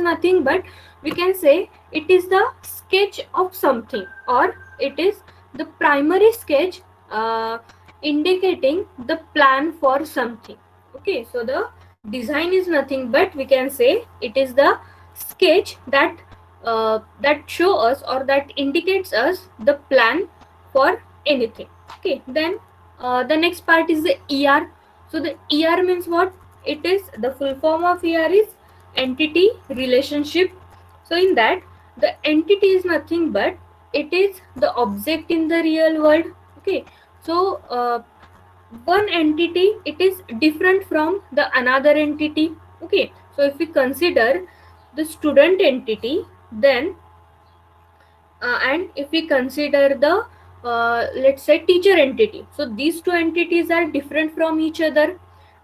nothing but we can say it is the sketch of something, or it is the primary sketch indicating the plan for something. Okay, so the design is nothing but we can say it is the sketch that show us or that indicates us the plan for anything. Okay, then the next part is the ER. So the ER means what? It is the full form of ER is entity relationship. So in that, the entity is nothing but it is the object in the real world. Okay, so one entity, it is different from the another entity. Okay, so if we consider the student entity, then and if we consider the let's say teacher entity, so these two entities are different from each other,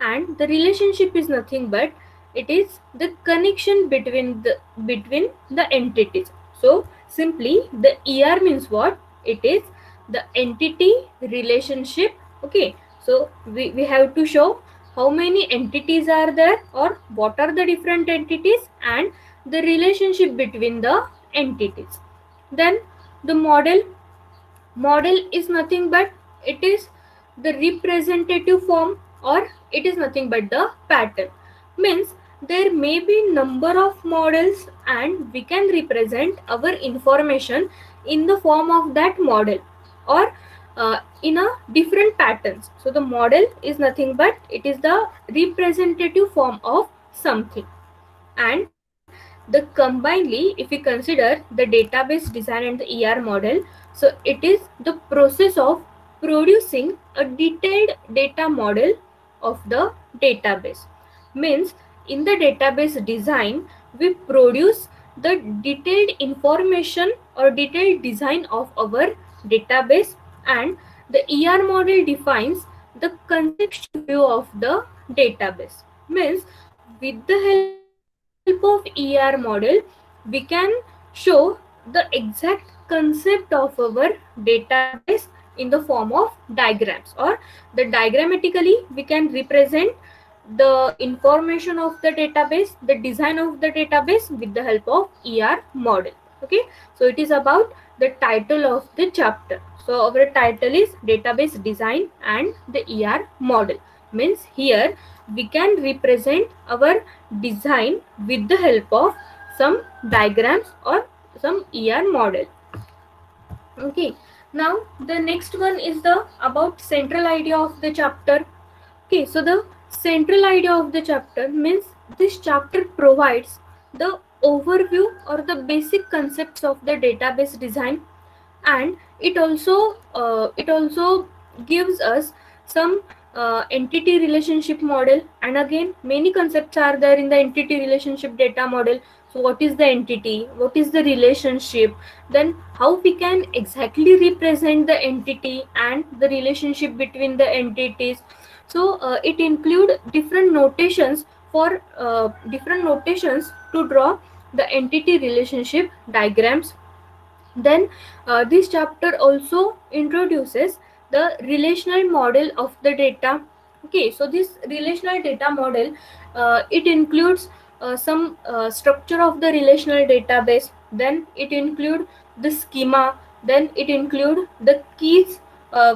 and the relationship is nothing but it is the connection between the entities. So simply the ER means what? It is the entity relationship. Okay, so we have to show how many entities are there, or what are the different entities, and the relationship between the entities. Then the model is nothing but it is the representative form, or it is nothing but the pattern. Means there may be number of models and we can represent our information in the form of that model, or in a different patterns. So the model is nothing but it is the representative form of something. And the combinedly, if we consider the database design and the ER model, so it is the process of producing a detailed data model of the database. Means in the database design, we produce the detailed information or detailed design of our database, and the ER model defines the contextual view of the database. Means with the help of ER model, we can show the exact concept of our database in the form of diagrams, or the diagrammatically we can represent the information of the database, the design of the database with the help of ER model. Okay, so it is about the title of the chapter. So our title is database design and the ER model. Means here we can represent our design with the help of some diagrams or some ER model. Okay, now the next one is the about central idea of the chapter. Okay, so the central idea of the chapter means this chapter provides the overview or the basic concepts of the database design, and it also gives us some entity relationship model. And again, many concepts are there in the entity relationship data model. So what is the entity, what is the relationship, then how we can exactly represent the entity and the relationship between the entities. So it include different notations for different notations to draw the entity relationship diagrams. Then this chapter also introduces the relational model of the data. Okay, so this relational data model, it includes some structure of the relational database, then it include the schema, then it include the keys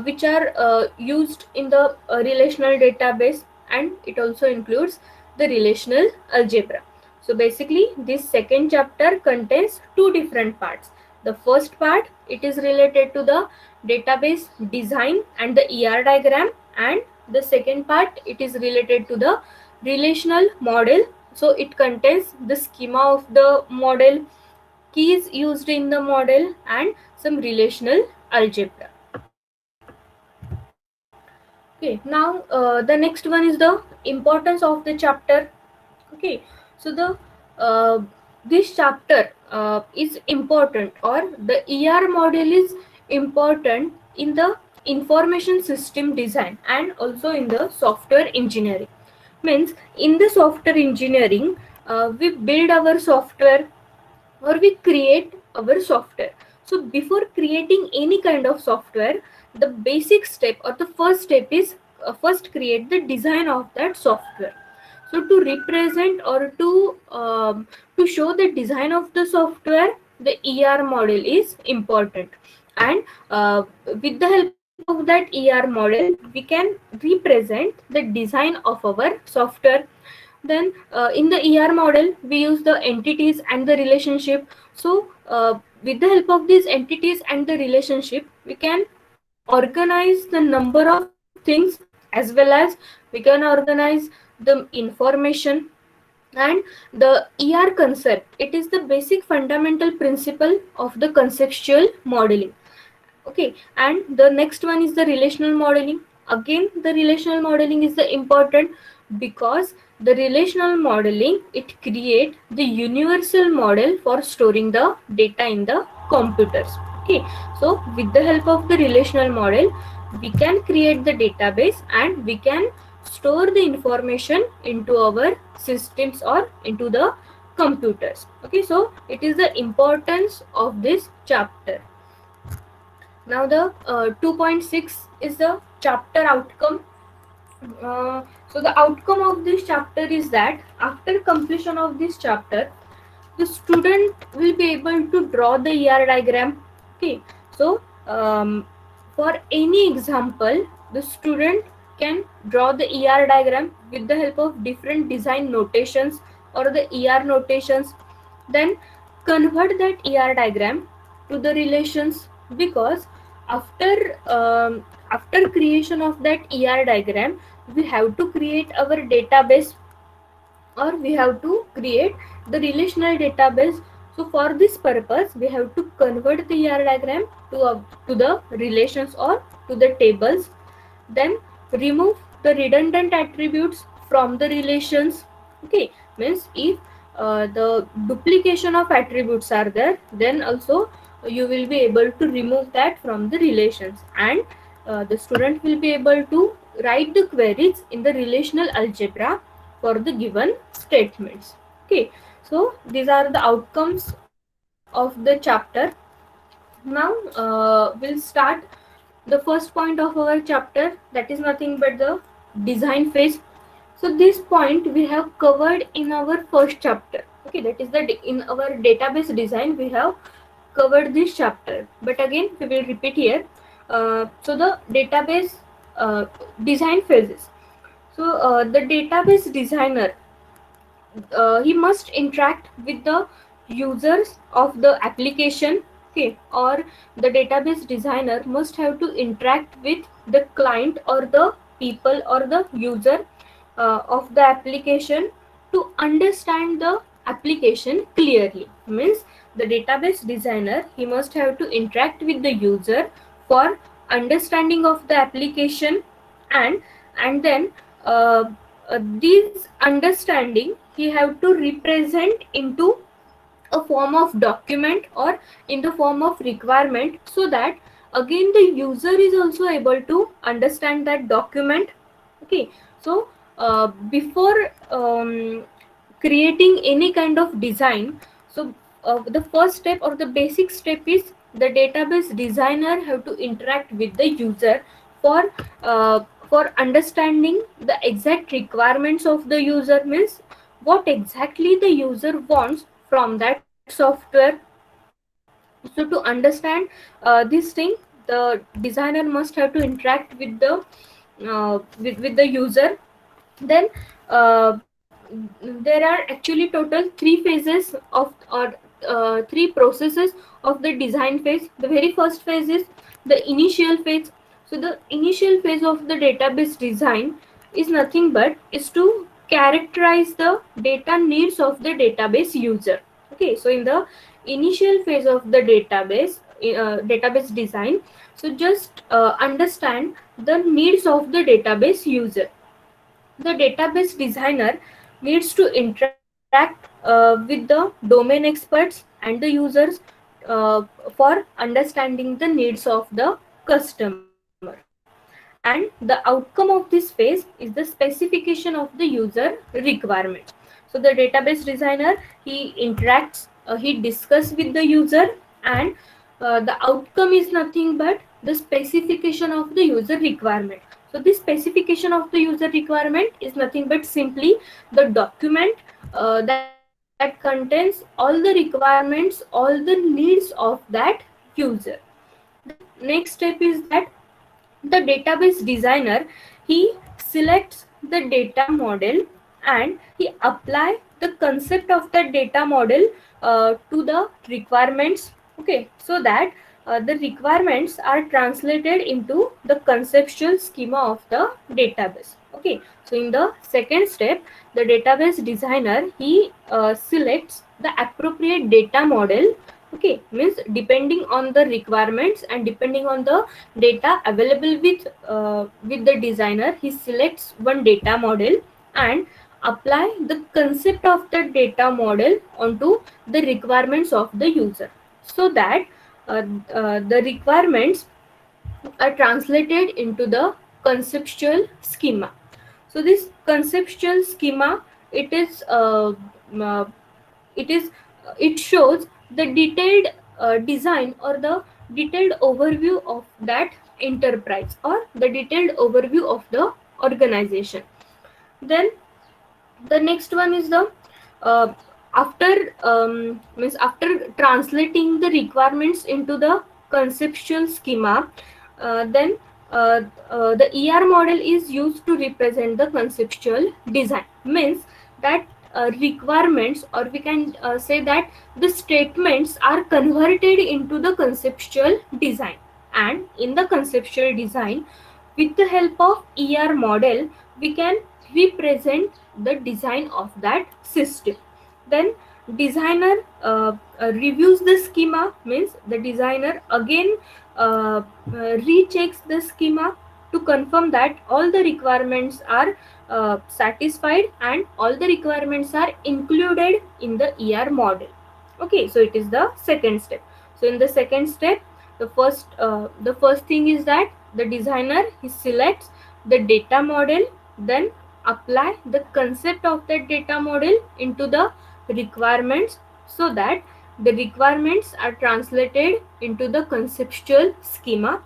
which are used in the relational database, and it also includes the relational algebra. So basically this second chapter contains two different parts. The first part, it is related to the database design and the ER diagram, and the second part, it is related to the relational model. So it contains the schema of the model, keys used in the model, and some relational algebra. Okay, now the next one is the importance of the chapter. Okay, so the this chapter is important, or the ER model is important in the information system design and also in the software engineering. Means in the software engineering, we build our software or we create our software. So before creating any kind of software, the basic step or the first step is first create the design of that software. So to represent or to show the design of the software, the ER model is important, and with the help of that ER model, we can represent the design of our software. Then in the ER model, we use the entities and the relationship. So with the help of these entities and the relationship, we can organize the number of things, as well as we can organize the information. And the ER concept, it is the basic fundamental principle of the conceptual modeling. Okay, and the next one is the relational modeling. Again, the relational modeling is the important, because the relational modeling, it create the universal model for storing the data in the computers. Okay, so with the help of the relational model, we can create the database and we can store the information into our systems or into the computers. Okay, so it is the importance of this chapter. Now the 2.6 is the chapter outcome. So the outcome of this chapter is that after completion of this chapter, the student will be able to draw the ER diagram. Okay, so for any example, the student can draw the ER diagram with the help of different design notations or the ER notations. Then convert that ER diagram to the relations, because after after creation of that ER diagram, we have to create our database, or we have to create the relational database. So for this purpose, we have to convert the ER diagram to the relations or to the tables. Then remove the redundant attributes from the relations. Okay, means if the duplication of attributes are there, then also you will be able to remove that from the relations, and the student will be able to write the queries in the relational algebra for the given statements. Okay, so these are the outcomes of the chapter. Now we'll start the first point of our chapter, that is nothing but the design phase. So this point we have covered in our first chapter. Okay, that is the in our database design we have covered this chapter, but again we will repeat here. So the database design phases. So the database designer, he must interact with the users of the application. Okay, or the database designer must have to interact with the client or the people or the user of the application to understand the application clearly. Means the database designer, he must have to interact with the user for understanding of the application, and then uh, this understanding he have to represent into a form of document or in the form of requirement, so that again the user is also able to understand that document. Okay, so before creating any kind of design, so the first step or the basic step is the database designer have to interact with the user for uh, for understanding the exact requirements of the user. Means what exactly the user wants from that software. So to understand this thing, the designer must have to interact with the user. Then uh, there are actually total three phases of, or three processes of the design phase. The very first phase is the initial phase. So the initial phase of the database design is nothing but is to characterize the data needs of the database user. Okay, so in the initial phase of the database design, so just understand the needs of the database user. The database designer needs to interact with the domain experts and the users for understanding the needs of the customer. And the outcome of this phase is the specification of the user requirement. So the database designer, he interacts, he discuss with the user, and the outcome is nothing but the specification of the user requirement. So this specification of the user requirement is nothing but simply the document that contains all the requirements, all the needs of that user. Then next step is that the database designer, he selects the data model and he apply the concept of the data model to the requirements. Okay, so that the requirements are translated into the conceptual schema of the database. Okay, so in the second step, the database designer, he selects the appropriate data model. Okay, means depending on the requirements and depending on the data available with the designer, he selects one data model and apply the concept of the data model onto the requirements of the user, so that the requirements are translated into the conceptual schema. So this conceptual schema, it is uh, it is it shows the detailed design or the detailed overview of that enterprise or the detailed overview of the organization. Then the next one is the uh, after means after translating the requirements into the conceptual schema, then the ER model is used to represent the conceptual design. Means that requirements, or we can say that the statements are converted into the conceptual design, and in the conceptual design, with the help of ER model, we can represent the design of that system. Then designer reviews the schema, means the designer again rechecks the schema to confirm that all the requirements are satisfied and all the requirements are included in the ER model. Okay, so it is the second step. So in the second step, the first thing is that the designer, he selects the data model, then apply the concept of that data model into the requirements, so that the requirements are translated into the conceptual schema.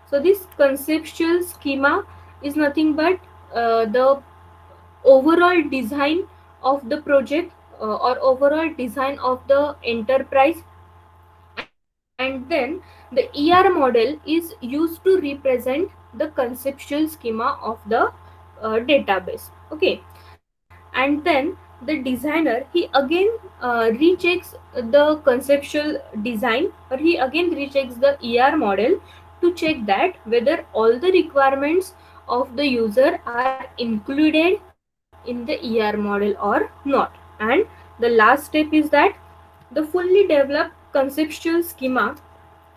So this conceptual schema is nothing but the overall design of the project or overall design of the enterprise, and then the ER model is used to represent the conceptual schema of the database. Okay, and then the designer, he again rechecks the conceptual design, or he again rechecks the ER model to check that whether all the requirements of the user are included in the ER model or not. And the last step is that the fully developed conceptual schema,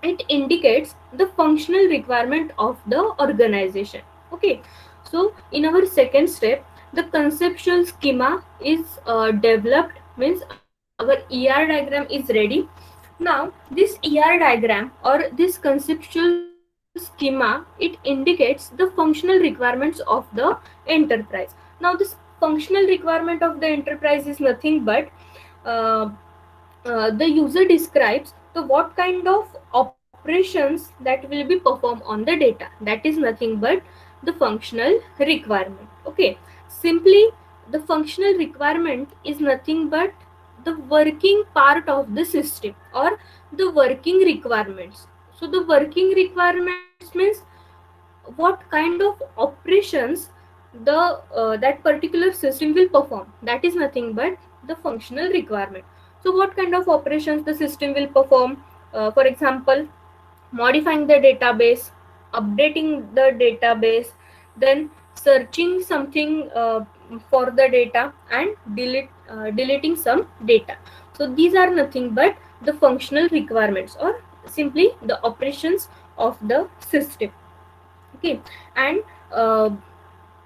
it indicates the functional requirement of the organization. Okay, so in our second step, the conceptual schema is developed, means our ER diagram is ready. Now this ER diagram or this conceptual schema, it indicates the functional requirements of the enterprise. Now this functional requirement of the enterprise is nothing but uh, the user describes the what kind of operations that will be performed on the data. That is nothing but the functional requirement. Okay, simply the functional requirement is nothing but the working part of the system or the working requirements. So the working requirements means what kind of operations the that particular system will perform. That is nothing but the functional requirement. So what kind of operations the system will perform? For example, modifying the database, updating the database, then searching something for the data, and deleting some data. So these are nothing but the functional requirements or simply the operations of the system. Okay, and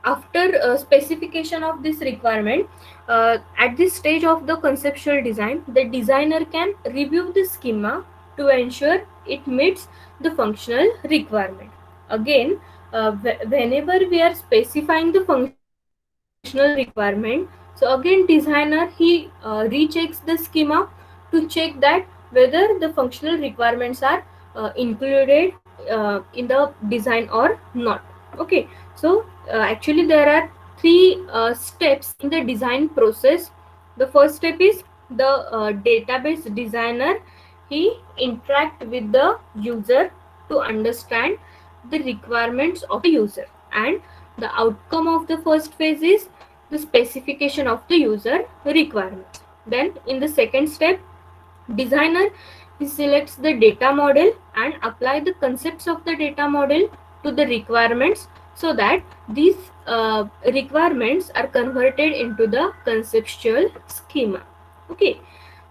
after specification of this requirement, at this stage of the conceptual design, the designer can review the schema to ensure it meets the functional requirement. Again, whenever we are specifying the functional requirement, so again designer, he rechecks the schema to check that whether the functional requirements are included in the design or not. Okay, so actually there are three steps in the design process. The first step is the database designer. He interact with the user to understand the requirements of the user, and the outcome of the first phase is the specification of the user requirements. Then in the second step, designer, he selects the data model and apply the concepts of the data model to the requirements, so that these requirements are converted into the conceptual schema. Okay,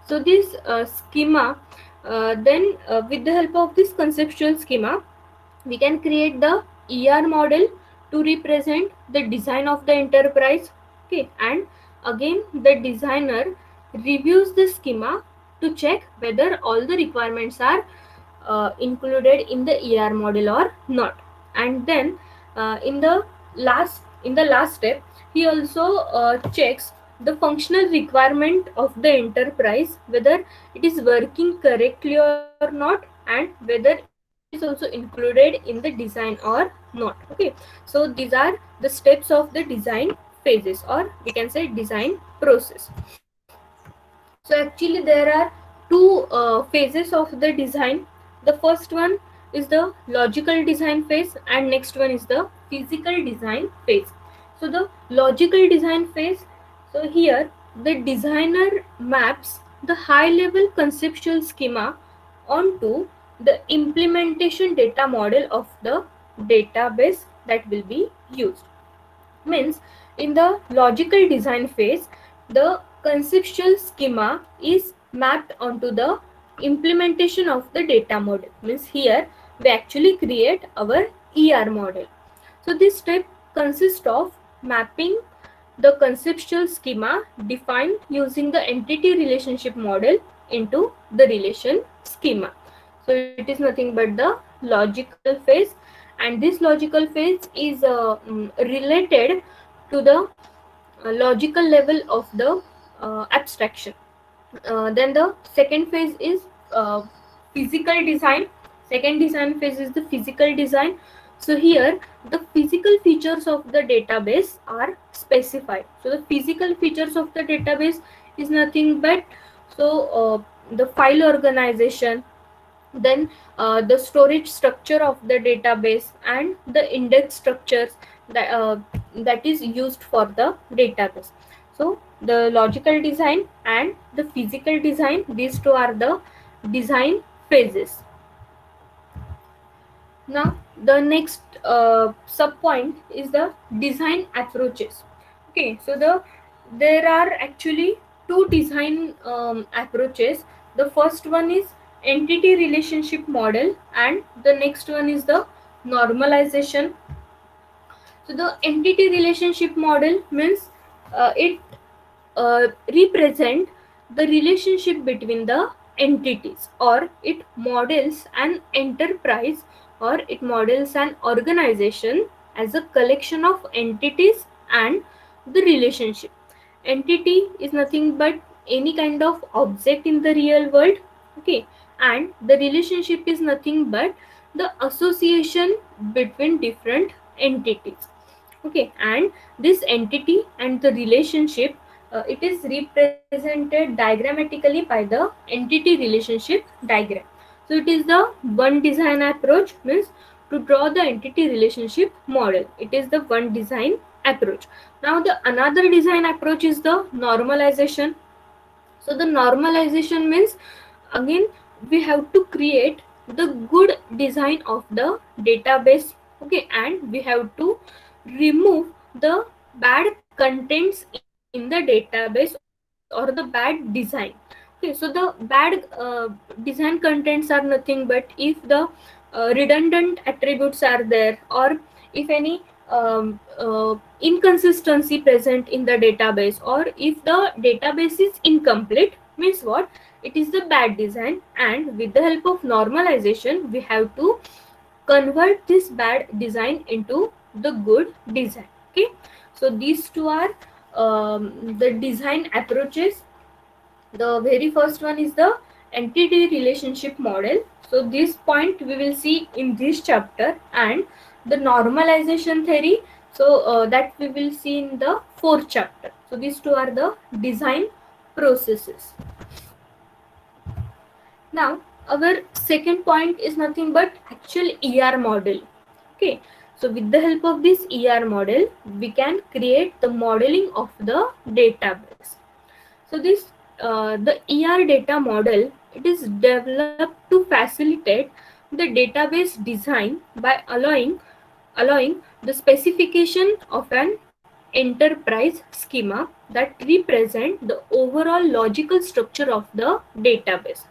so this schema, then with the help of this conceptual schema, we can create the ER model to represent the design of the enterprise. Okay, and again the designer reviews the schema to check whether all the requirements are included in the ER model or not. And then in the last step, he also checks the functional requirement of the enterprise, whether it is working correctly or not, and whether it is also included in the design or not. Okay, so these are the steps of the design phases, or we can say design process. So actually there are two phases of the design. The first one is the logical design phase, and next one is the physical design phase. So the logical design phase, so here the designer maps the high level conceptual schema onto the implementation data model of the database that will be used. Means in the logical design phase, the conceptual schema is mapped onto the implementation of the data model. Means here we actually create our ER model. So this step consists of mapping the conceptual schema defined using the entity relationship model into the relation schema. So it is nothing but the logical phase, and this logical phase is related to the logical level of the abstraction. Then the second phase is physical design. Second design phase is the physical design. So here the physical features of the database are specified. So the physical features of the database is nothing but, so the file organization, then the storage structure of the database, and the index structures that is used for the database. So the logical design and the physical design, these two are the design phases. Now the next sub point is the design approaches. Okay, so there are actually two design approaches. The first one is entity relationship model, and the next one is the normalization. So the entity relationship model means it represent the relationship between the entities, or it models an enterprise, or it models an organization as a collection of entities and the relationship. Entity is nothing but any kind of object in the real world. Okay, and the relationship is nothing but the association between different entities. Okay, and this entity and the relationship, it is represented diagrammatically by the entity relationship diagram. So it is the one design approach, means to draw the entity relationship model, it is the one design approach. Now the another design approach is the normalization. So the normalization means, again we have to create the good design of the database. Okay, and we have to remove the bad contents in the database, or the bad design. Okay, so the bad design contents are nothing but if the redundant attributes are there, or if any inconsistency present in the database, or if the database is incomplete, means what, it is the bad design. And with the help of normalization, we have to convert this bad design into the good design. Okay, so these two are the design approaches. The very first one is the entity relationship model. So this point we will see in this chapter, and the normalization theory. So that we will see in the fourth chapter. So these two are the design processes. Now our second point is nothing but actual ER model. Okay, so with the help of this ER model, we can create the modeling of the database. So this the ER data model, it is developed to facilitate the database design by allowing the specification of an enterprise schema that represent the overall logical structure of the database.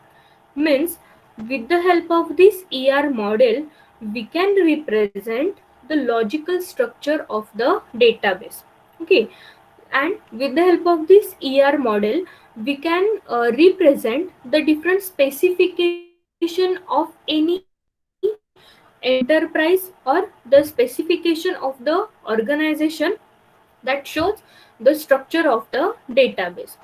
Means with the help of this ER model, we can represent the logical structure of the database. Okay, and with the help of this ER model, we can represent the different specification of any enterprise or the specification of the organization that shows the structure of the database.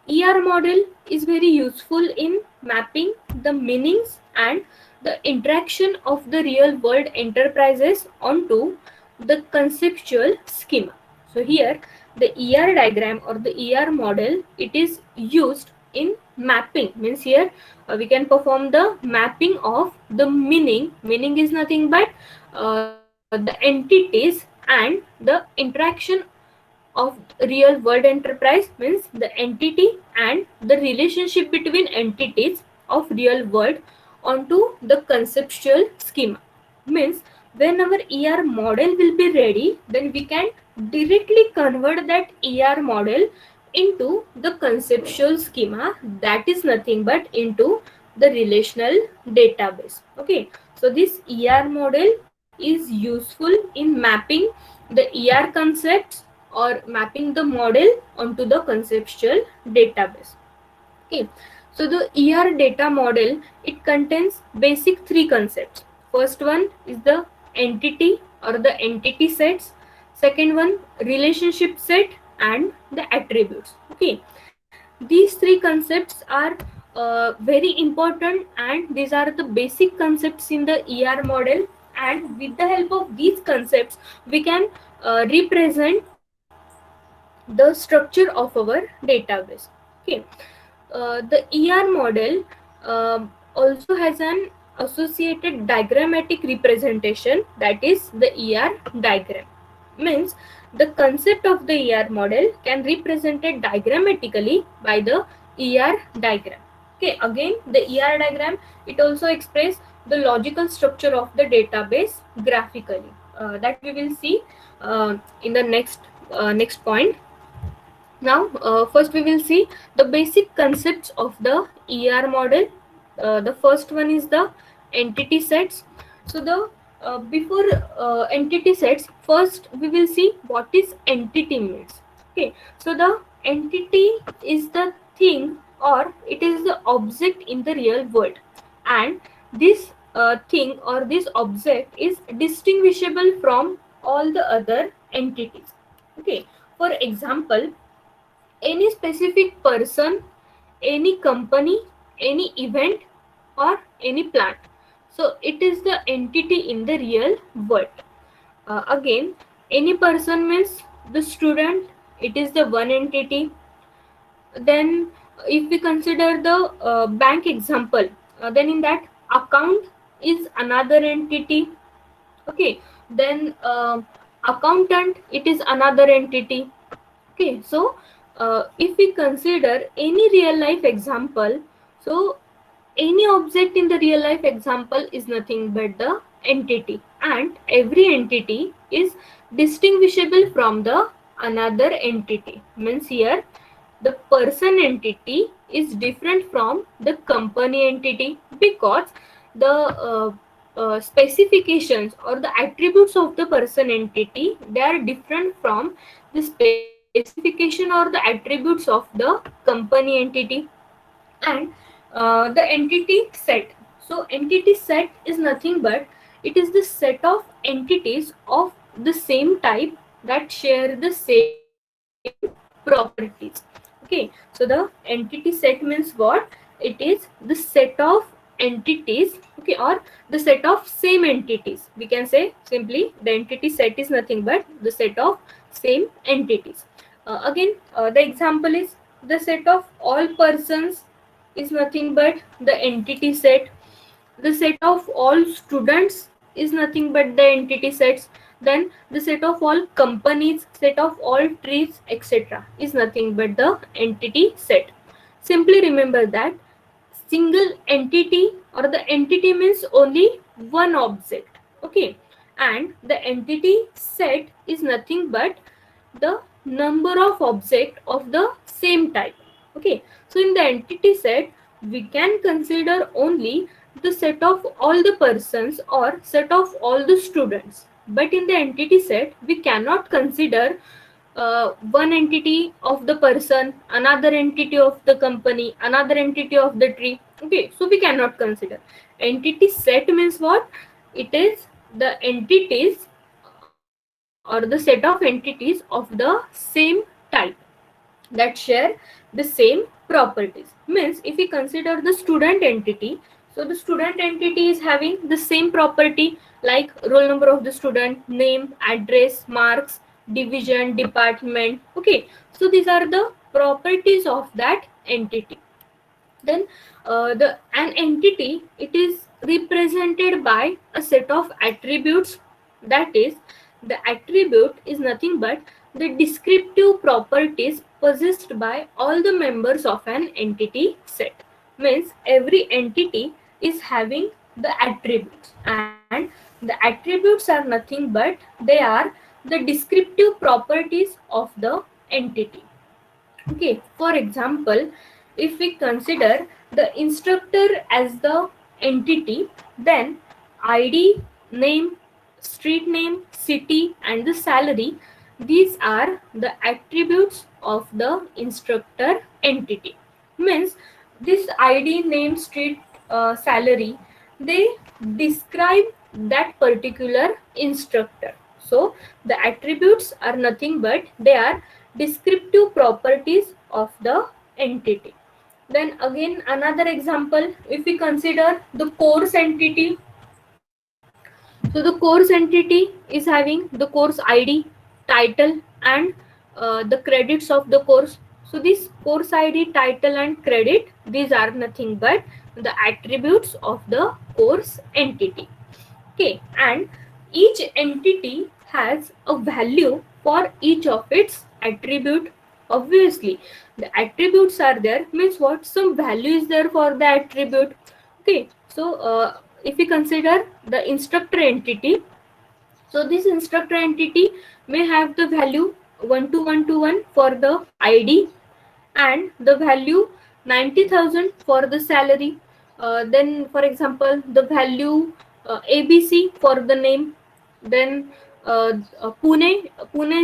ER model is very useful in mapping the meanings and the interaction of the real world enterprises onto the conceptual schema. So here the ER diagram or the ER model, it is used in mapping. Means here we can perform the mapping of the meaning. Meaning is nothing but the entities and the interaction of real world enterprise, means the entity and the relationship between entities of real world onto the conceptual schema. Means when our ER model will be ready, then we can directly convert that ER model into the conceptual schema, that is nothing but into the relational database. Okay, so this ER model is useful in mapping the ER concepts or mapping the model onto the conceptual database. Okay, so the ER data model, it contains basic three concepts. First one is the entity or the entity sets. Second one, relationship set, and the attributes. Okay, these three concepts are very important, and these are the basic concepts in the ER model. And with the help of these concepts, we can represent the structure of our database. Okay, the ER model also has an associated diagrammatic representation, that is the ER diagram. Means the concept of the ER model can represented diagrammatically by the ER diagram. Okay, again the ER diagram, it also express the logical structure of the database graphically. That we will see in the next point. Now, first we will see the basic concepts of the ER model. The first one is the entity sets. So the before entity sets, first we will see what is entity means. Okay, so the entity is the thing or it is the object in the real world, and this thing or this object is distinguishable from all the other entities. Okay, for example, any specific person, any company, any event, or any plant. So it is the entity in the real world. Again, any person means the student, it is the one entity. Then, if we consider the bank example, then in that account is another entity. Okay, then accountant, it is another entity. Okay, so if we consider any real life example, so any object in the real life example is nothing but the entity, and every entity is distinguishable from the another entity. Means here the person entity is different from the company entity, because the specifications or the attributes of the person entity, they are different from the specification or the attributes of the company entity. And the entity set, so entity set is nothing but it is the set of entities of the same type that share the same properties. Okay, so the entity set means what? It is the set of entities, okay, or the set of same entities. We can say simply the entity set is nothing but the set of same entities. Again, the example is the set of all persons is nothing but the entity set. The set of all students is nothing but the entity sets. Then the set of all companies, set of all trees, etc. is nothing but the entity set. Simply remember that single entity or the entity means only one object, okay, and the entity set is nothing but the number of object of the same type, okay. So in the entity set we can consider only the set of all the persons or set of all the students, but in the entity set we cannot consider one entity of the person, another entity of the company, another entity of the tree, okay. So we cannot consider. Entity set means what? It is the entities or the set of entities of the same type that share the same properties. Means if we consider the student entity, so the student entity is having the same property like roll number of the student, name, address, marks, division, department, okay. So these are the properties of that entity. Then the an entity, it is represented by a set of attributes. That is, the attribute is nothing but the descriptive properties possessed by all the members of an entity set. Means every entity is having the attributes, and the attributes are nothing but they are the descriptive properties of the entity, okay. For example, if we consider the instructor as the entity, then ID, name, street name, city, and the salary, these are the attributes of the instructor entity. Means this ID, name, street, salary, they describe that particular instructor. So the attributes are nothing but they are descriptive properties of the entity. Then again another example, if we consider the course entity, so the course entity is having the course ID, title, and the credits of the course. So this course ID, title, and credit, these are nothing but the attributes of the course entity, okay. And each entity has a value for each of its attribute. Obviously the attributes are there means what, some value is there for the attribute, okay. So if we consider the instructor entity, so this instructor entity may have the value 12121 for the ID, and the value 90,000 for the salary. Then for example the value ABC for the name. Then Pune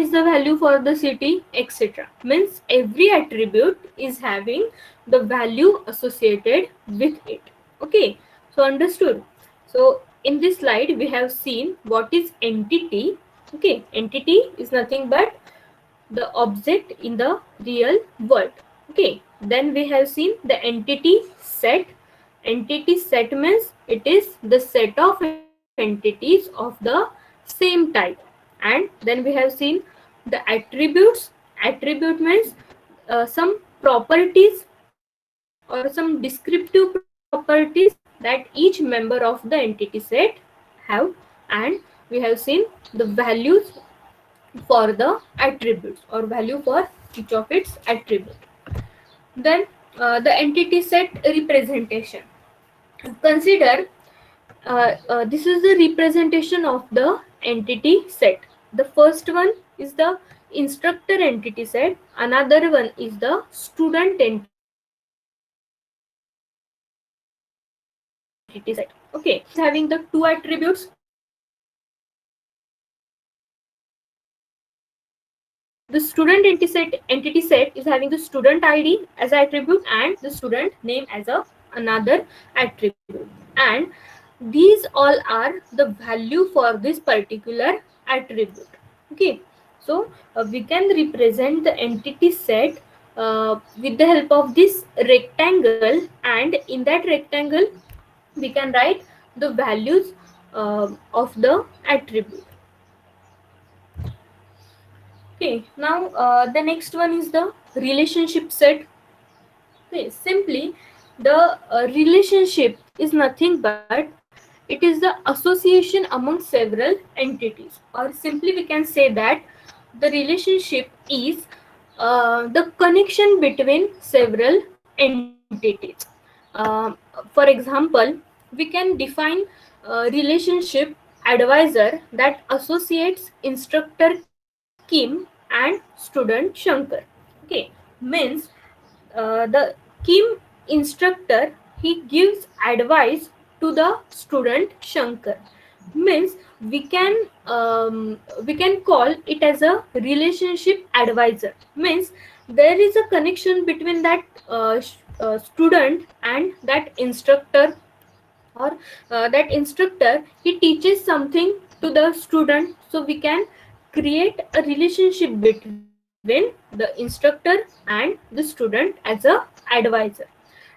is the value for the city, etc. Means every attribute is having the value associated with it, okay. So understood. So in this slide we have seen what is entity, okay. Entity is nothing but the object in the real world, okay. Then we have seen the entity set. Entity set means it is the set of entities of the same type. And then we have seen the attributes. Attribute means some properties or some descriptive properties that each member of the entity set have. And we have seen the values for the attributes or value for each of its attribute. Then the entity set representation. Consider this is the representation of the entity set. The first one is the instructor entity set, another one is the student entity set, okay. So having the two attributes. The student entity set is having the student ID as an attribute and the student name as a another attribute. And these all are the value for this particular attribute, okay. So we can represent the entity set with the help of this rectangle, and in that rectangle we can write the values of the attribute. Okay, now the next one is the relationship set. Okay, simply the relationship is nothing but it is the association among several entities, or simply we can say that the relationship is the connection between several entities. For example, we can define relationship advisor that associates instructor Kim and student Shankar. Okay, means the Kim instructor, he gives advice to the student Shankar. Means we can call it as a relationship advisor. Means there is a connection between that student and that instructor, or that instructor, he teaches something to the student, so we can create a relationship between the instructor and the student as a advisor.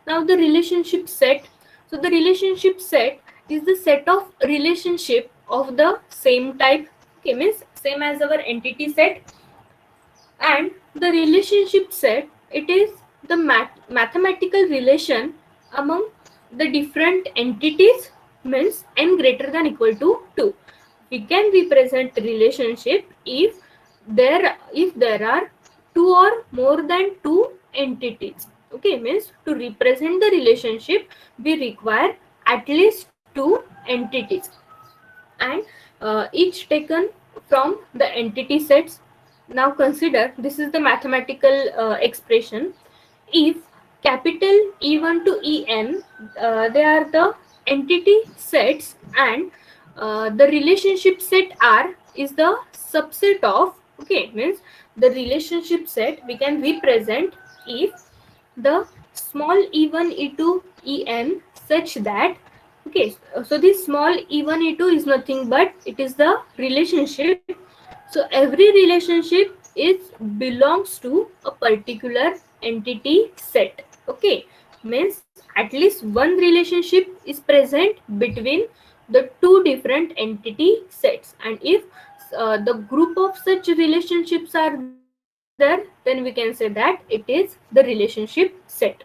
Now the relationship set. So the relationship set is the set of relationship of the same type. Okay, means same as our entity set. And the relationship set, it is the mathematical relation among the different entities, means n greater than equal to 2. We can represent relationship if there are two or more than two entities. Okay, means to represent the relationship we require at least two entities, and each taken from the entity sets. Now consider, this is the mathematical expression. If capital E1 to En, they are the entity sets, and the relationship set R is the subset of, okay, means the relationship set we can represent if the small e1 e2 en such that, okay, so this small e1 e2 is nothing but it is the relationship. So every relationship is belongs to a particular entity set. Okay, means at least one relationship is present between the two different entity sets, and if the group of such relationships are there, then we can say that it is the relationship set.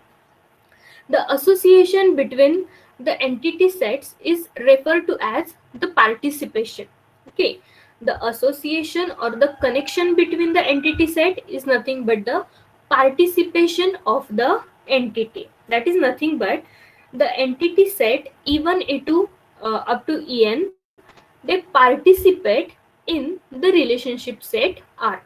The association between the entity sets is referred to as the participation. Okay, the association or the connection between the entity set is nothing but the participation of the entity. That is nothing but the entity set E1, E2 up to En, they participate in the relationship set R.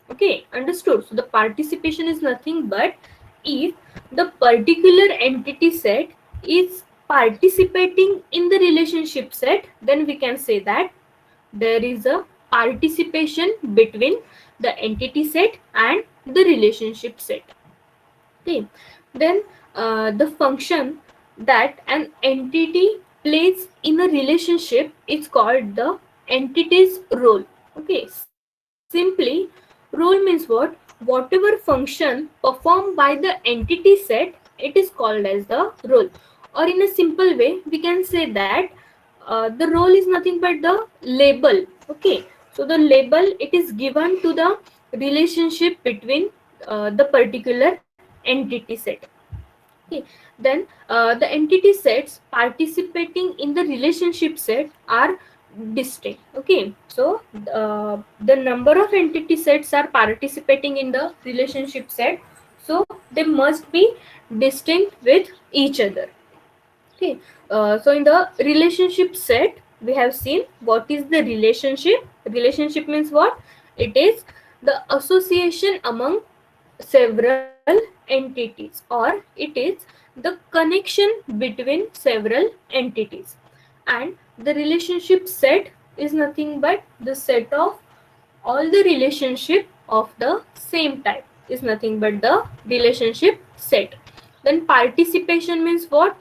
Okay, understood. So the participation is nothing but if the particular entity set is participating in the relationship set, then we can say that there is a participation between the entity set and the relationship set. Okay, then the function that an entity plays in a relationship is called the entity's role. Okay, simply role means what? Whatever function performed by the entity set, it is called as the role. Or in a simple way, we can say that the role is nothing but the label. Okay, so the label, it is given to the relationship between the particular entity set. Okay, then the entity sets participating in the relationship set are distinct. Okay, so the number of entity sets are participating in the relationship set, so they must be distinct with each other. Okay, so in the relationship set, we have seen what is the relationship. Relationship means what? It is the association among several entities, or it is the connection between several entities. And the relationship set is nothing but the set of all the relationship of the same type is nothing but the relationship set. Then participation means what?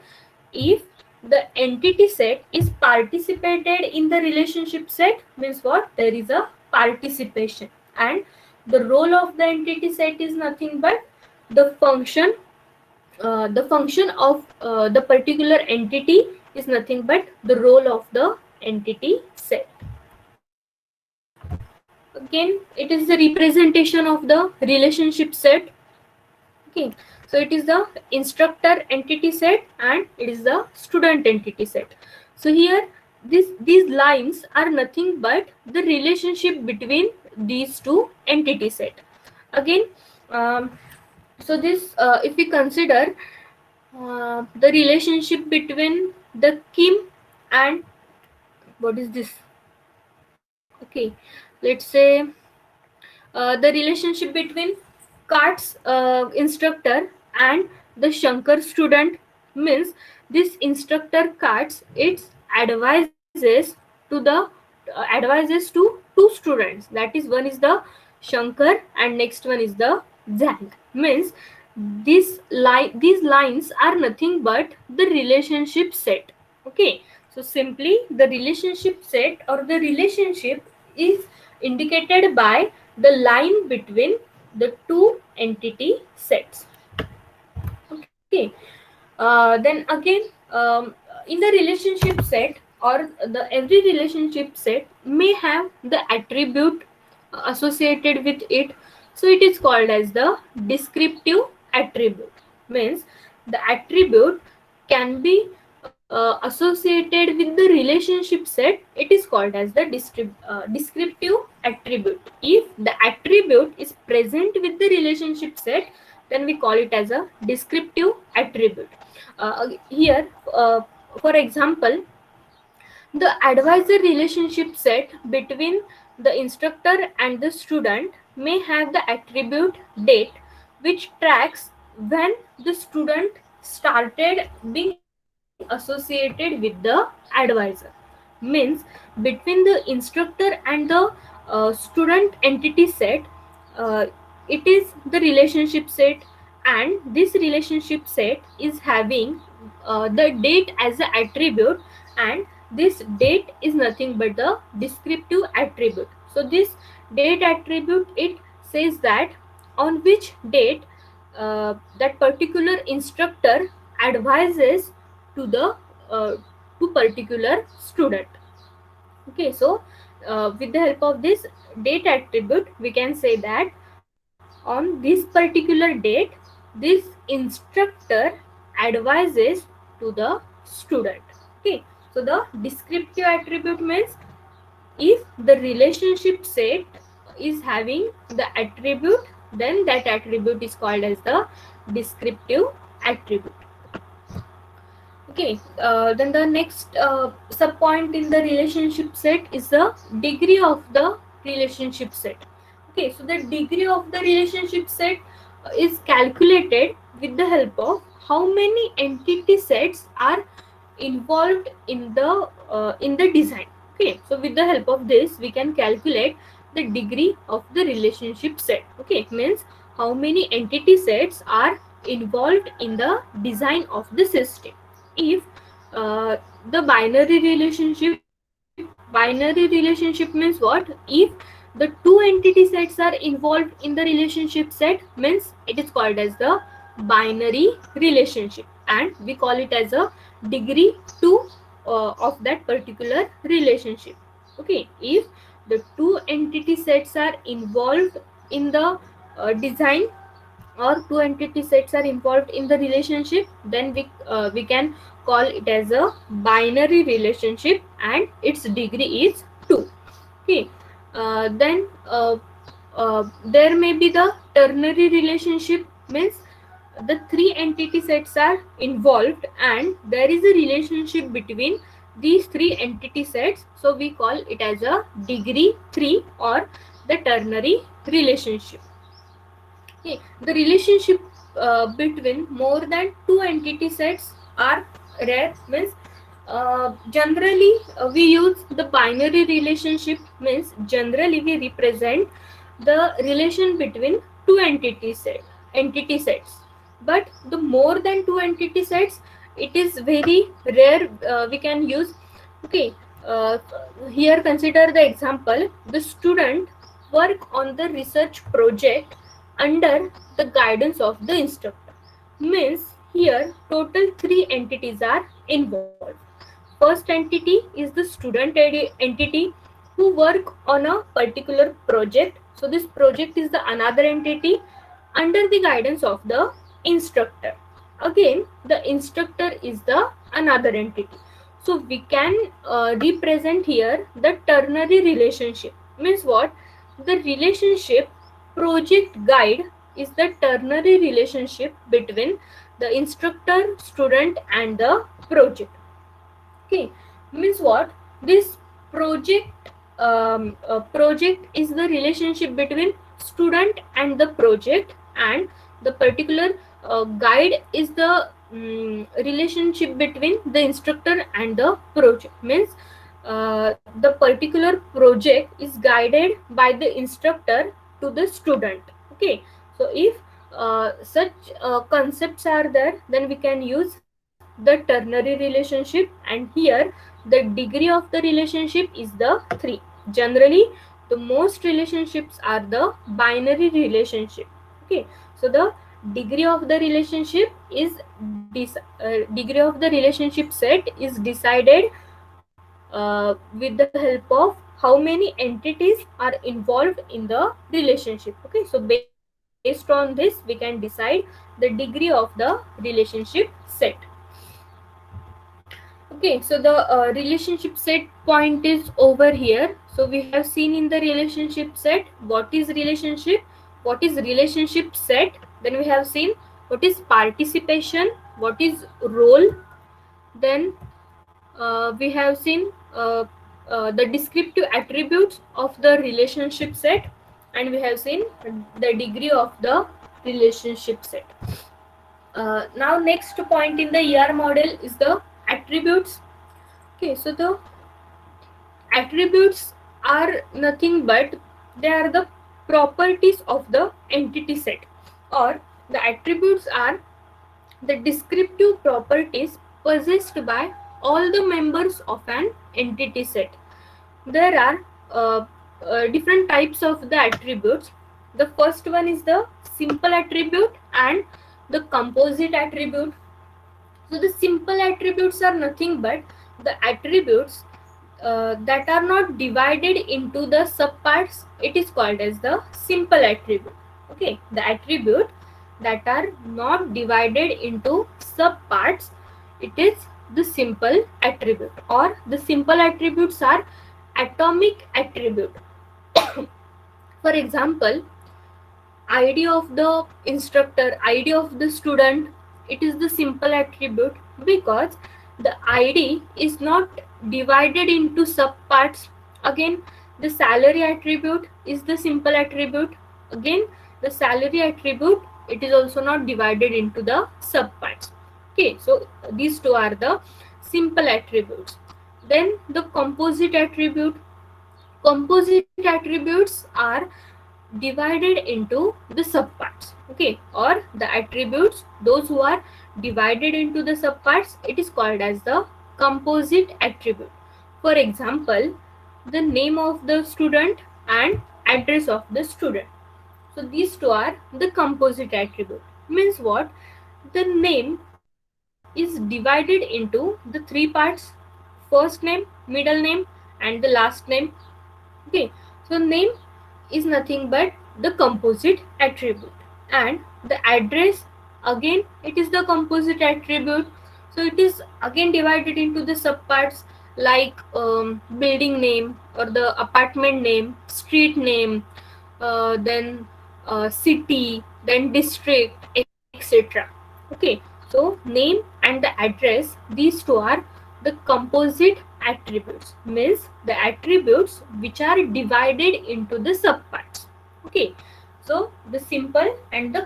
If the entity set is participated in the relationship set, means what? There is a participation, and the role of the entity set is nothing but the function of the particular entity is nothing but the role of the entity set. Again, it is the representation of the relationship set. Okay, so it is the instructor entity set and it is the student entity set. So here these lines are nothing but the relationship between these two entity set. Again, so this if we consider the relationship between the Kim and what is this? Okay, let's say the relationship between Kart's instructor and the Shankar student means this instructor Karts it advises to the advises to two students, that is one is the Shankar and next one is the Zhang. Means these lines are nothing but the relationship set. Okay, so simply the relationship set or the relationship is indicated by the line between the two entity sets. Okay, then again, in the relationship set or the every relationship set may have the attribute associated with it, so it is called as the descriptive attribute. Means the attribute can be associated with the relationship set, it is called as the descriptive attribute. If the attribute is present with the relationship set, then we call it as a descriptive attribute. Here, for example, the advisor relationship set between the instructor and the student may have the attribute date, which tracks when the student started being associated with the advisor. Means between the instructor and the student entity set, uh, it is the relationship set, and this relationship set is having the date as the attribute, and this date is nothing but the descriptive attribute. So this date attribute it says that on which date that particular instructor advises to the uh, to particular student. Okay, so with the help of this date attribute we can say that on this particular date this instructor advises to the student. Okay, so the descriptive attribute means if the relationship set is having the attribute, then that attribute is called as the descriptive attribute. Okay, then the next sub point in the relationship set is the degree of the relationship set. Okay, so the degree of the relationship set is calculated with the help of how many entity sets are involved in the design. Okay, so with the help of this we can calculate the degree of the relationship set. Okay, means how many entity sets are involved in the design of the system. If the binary relationship means what? If the two entity sets are involved in the relationship set, means it is called as the binary relationship, and we call it as a degree 2 of that particular relationship. Okay, if the two entity sets are involved in the design or two entity sets are involved in the relationship, then we can call it as a binary relationship and its degree is 2. Okay, then there may be the ternary relationship, means the three entity sets are involved and there is a relationship between these three entity sets, so we call it as a degree 3 or the ternary relationship. Okay, the relationship between more than two entity sets are rare. Means generally we use the binary relationship. Means generally we represent the relation between two entity sets. But the more than two entity sets, it is very rare. We can use. Okay, uh, here consider the example: the student work on the research project under the guidance of the instructor. Means here total three entities are involved. First entity is the student entity who work on a particular project. So this project is the another entity under the guidance of the instructor. Again, the instructor is the another entity. So we can represent here the ternary relationship. Means what? The relationship project guide is the ternary relationship between the instructor, student, and the project. Okay, means what? This project is the relationship between student and the project, and the particular guide is the relationship between the instructor and the project. Means the particular project is guided by the instructor to the student. Okay, so if such concepts are there, then we can use the ternary relationship, and here the degree of the relationship is the 3. Generally, the most relationships are the binary relationship. Okay, so the degree of the relationship is degree of the relationship set is decided with the help of how many entities are involved in the relationship. Okay, so based on this we can decide the degree of the relationship set. Okay, so the relationship set point is over here. So we have seen in the relationship set what is relationship, what is relationship set. Then we have seen what is participation, what is role. Then we have seen the descriptive attributes of the relationship set, and we have seen the degree of the relationship set. Now next point in the ER model is the attributes. Okay, so the attributes are nothing but they are the properties of the entity set, or the attributes are the descriptive properties possessed by all the members of an entity set. There are different types of the attributes. The first one is the simple attribute and the composite attribute. So the simple attributes are nothing but the attributes that are not divided into the subparts. It is called as the simple attribute. Okay, the attribute that are not divided into subparts, it is the simple attribute, or the simple attributes are atomic attribute. For example, id of the instructor, id of the student, it is the simple attribute because the id is not divided into subparts. Again, the salary attribute is the simple attribute. Again, the salary attribute, it is also not divided into the subparts. Okay, so these two are the simple attributes. Then the composite attribute. Composite attributes are divided into the subparts. Okay, or the attributes those who are divided into the subparts, it is called as the composite attribute. For example, the name of the student and address of the student. So these two are the composite attribute. Means what? The name is divided into the 3 parts: first name, middle name, and the last name. Okay, so name is nothing but the composite attribute, and the address, again it is the composite attribute. So it is again divided into the subparts like building name or the apartment name, street name, then city, then district, etc. Okay, so name and the address, these two are the composite attributes, means the attributes which are divided into the subparts. Okay, so the simple and the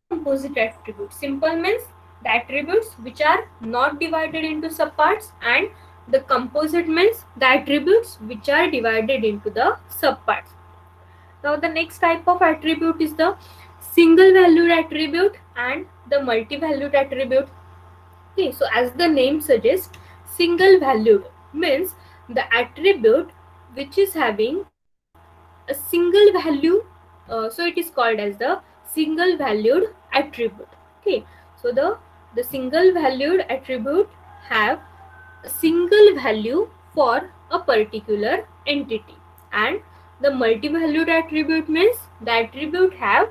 composite attribute. Simple means the attributes which are not divided into subparts, and the composite means the attributes which are divided into the subparts. Now the next type of attribute is the single valued attribute and the multi-valued attribute. Okay, so as the name suggests, single valued means the attribute which is having a single value. So it is called as the single valued attribute. Okay, so the single valued attribute have a single value for a particular entity. And the multi-valued attribute means the attribute have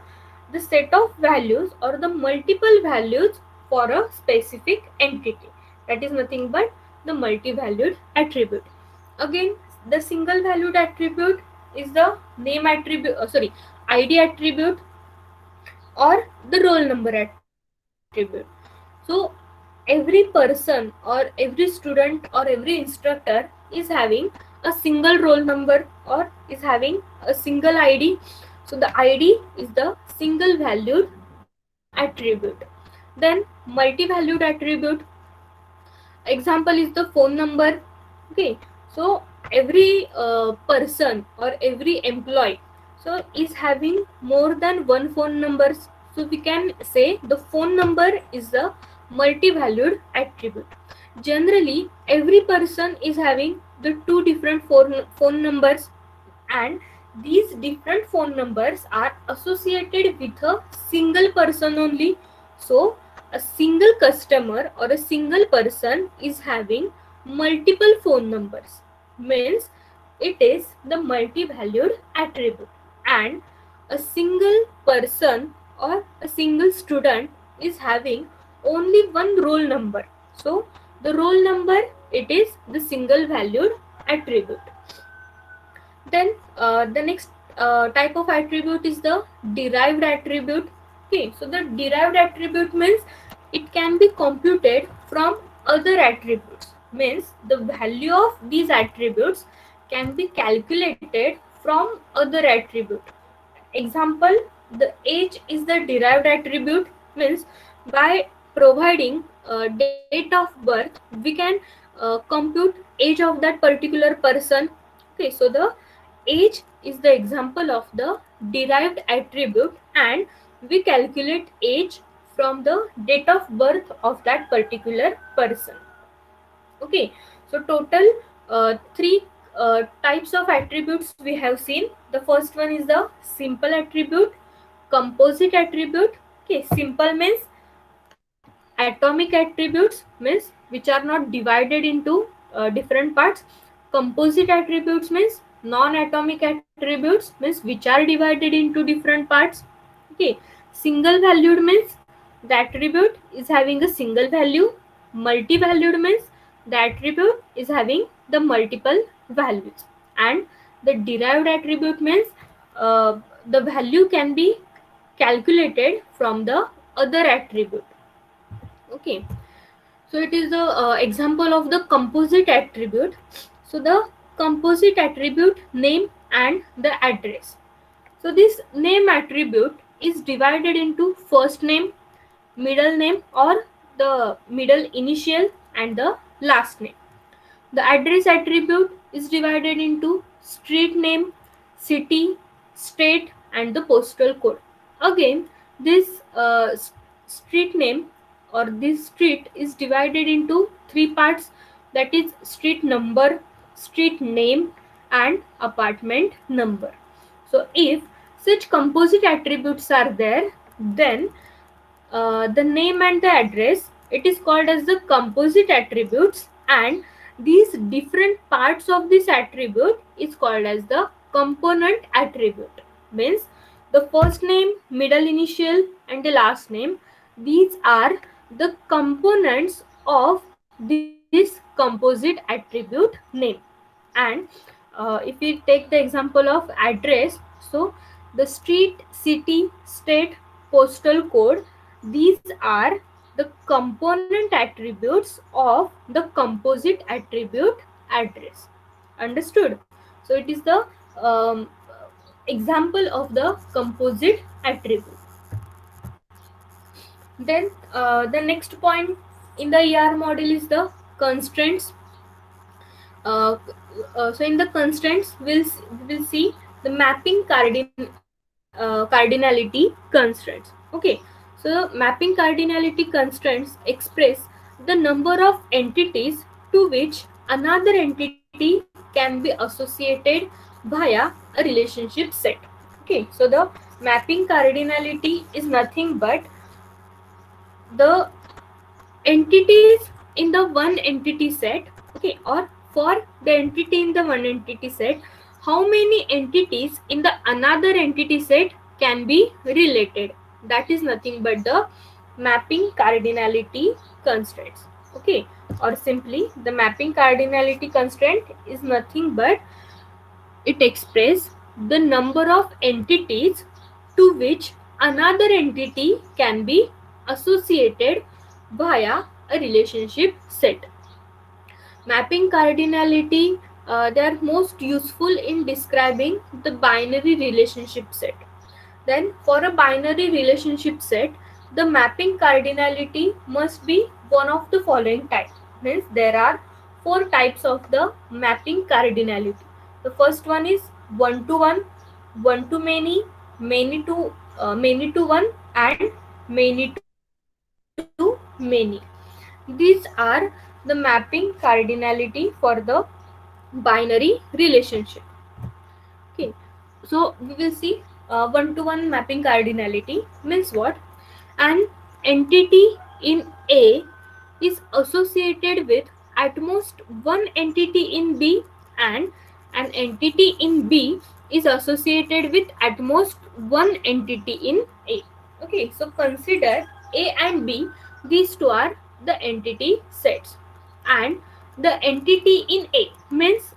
the set of values or the multiple values for a specific entity. That is nothing but the multi-valued attribute. Again, the single valued attribute is the name attribute, ID attribute or the roll number attribute. So every person or every student or every instructor is having a single roll number or is having a single ID. So the ID is the single valued attribute. Then multi-valued attribute example is the phone number. Okay, so every person or every employee so is having more than one phone numbers, so we can say the phone number is a multi-valued attribute. Generally every person is having the two different phone numbers, and these different phone numbers are associated with a single person only. So a single customer or a single person is having multiple phone numbers, means it is the multi-valued attribute. And a single person or a single student is having only one roll number, so the roll number, it is the single valued attribute. Then the next type of attribute is the derived attribute. Okay, so the derived attribute means it can be computed from other attributes, means the value of these attributes can be calculated from other attribute. Example, the age is the derived attribute, means by providing date of birth we can compute age of that particular person. Okay, so the age is the example of the derived attribute, and we calculate age from the date of birth of that particular person. Okay, so total three types of attributes we have seen. The first one is the simple attribute, composite attribute. Okay, simple means atomic attributes, means which are not divided into different parts. Composite attributes means non-atomic attributes, means which are divided into different parts. Okay, single valued means the attribute is having a single value. Multi-valued means the attribute is having the multiple values. And the derived attribute means the value can be calculated from the other attribute. Okay, so it is the example of the composite attribute. So the composite attribute name and the address. So this name attribute is divided into first name, middle name or the middle initial and the last name. The address attribute is divided into street name, city, state and the postal code. Again, this street name or this street is divided into three parts, that is street number, street name and apartment number. So if such composite attributes are there, then the name and the address, it is called as the composite attributes, and these different parts of this attribute is called as the component attribute. Means the first name, middle initial and the last name, these are the components of this composite attribute name. And if we take the example of address, so the street, city, state, postal code, these are the component attributes of the composite attribute address. Understood? So it is the example of the composite attribute. Then the next point in the ER model is the constraints. So in the constraints we'll see the mapping cardinality constraints. Okay, so mapping cardinality constraints express the number of entities to which another entity can be associated via a relationship set. Okay, so the mapping cardinality is nothing but the entities in the one entity set, okay, or for the entity in the one entity set, how many entities in the another entity set can be related. That is nothing but the mapping cardinality constraints, okay. Or simply, the mapping cardinality constraint is nothing but it expresses the number of entities to which another entity can be associated via a relationship set. Mapping cardinality, they are most useful in describing the binary relationship set. Then, for a binary relationship set, the mapping cardinality must be one of the following types. Means there are four types of the mapping cardinality. The first one is one to many to one, and many to many. These are the mapping cardinality for the binary relationship. Okay, so we will see one to one mapping cardinality means what? An entity in A is associated with at most one entity in B, and an entity in B is associated with at most one entity in A. Okay, so consider A and B, these two are the entity sets, and the entity in A means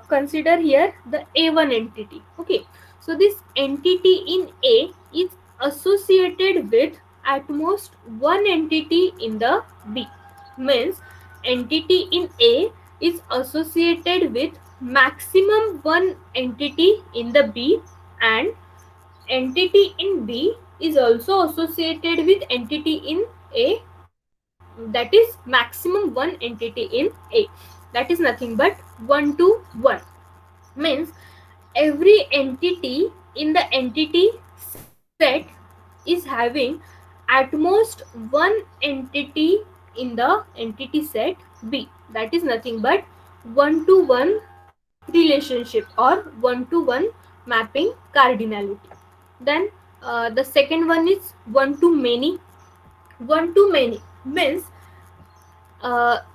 consider here the A1 entity. Okay, so this entity in A is associated with at most one entity in the B, means entity in A is associated with maximum one entity in the B, and entity in B is also associated with entity in A, that is maximum one entity in A. That is nothing but 1 to 1, means every entity in the entity set is having at most one entity in the entity set B. That is nothing but 1 to 1 relationship or 1 to 1 mapping cardinality. Then the second one is one to many. One to many means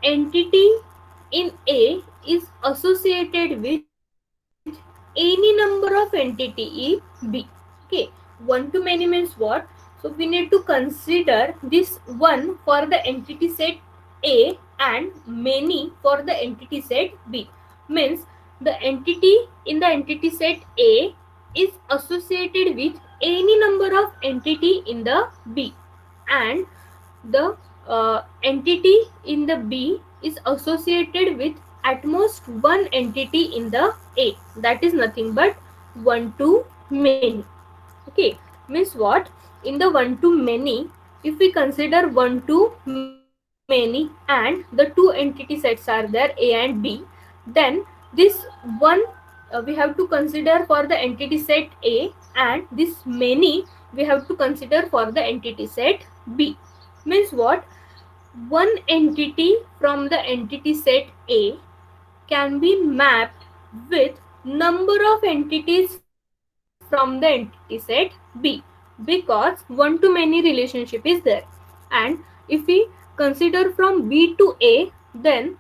entity in A is associated with any number of entity in B. Okay, one to many means what? So we need to consider this one for the entity set A and many for the entity set B. Means the entity in the entity set A is associated with any number of entity in the B, and the entity in the B is associated with at most one entity in the A. That is nothing but one to many. Okay, means what? In the one to many, if we consider one to many and the two entity sets are there, A and B, then this one we have to consider for the entity set A, and this many we have to consider for the entity set B. Means what? One entity from the entity set A can be mapped with number of entities from the entity set B, because one to many relationship is there. And if we consider from B to A, then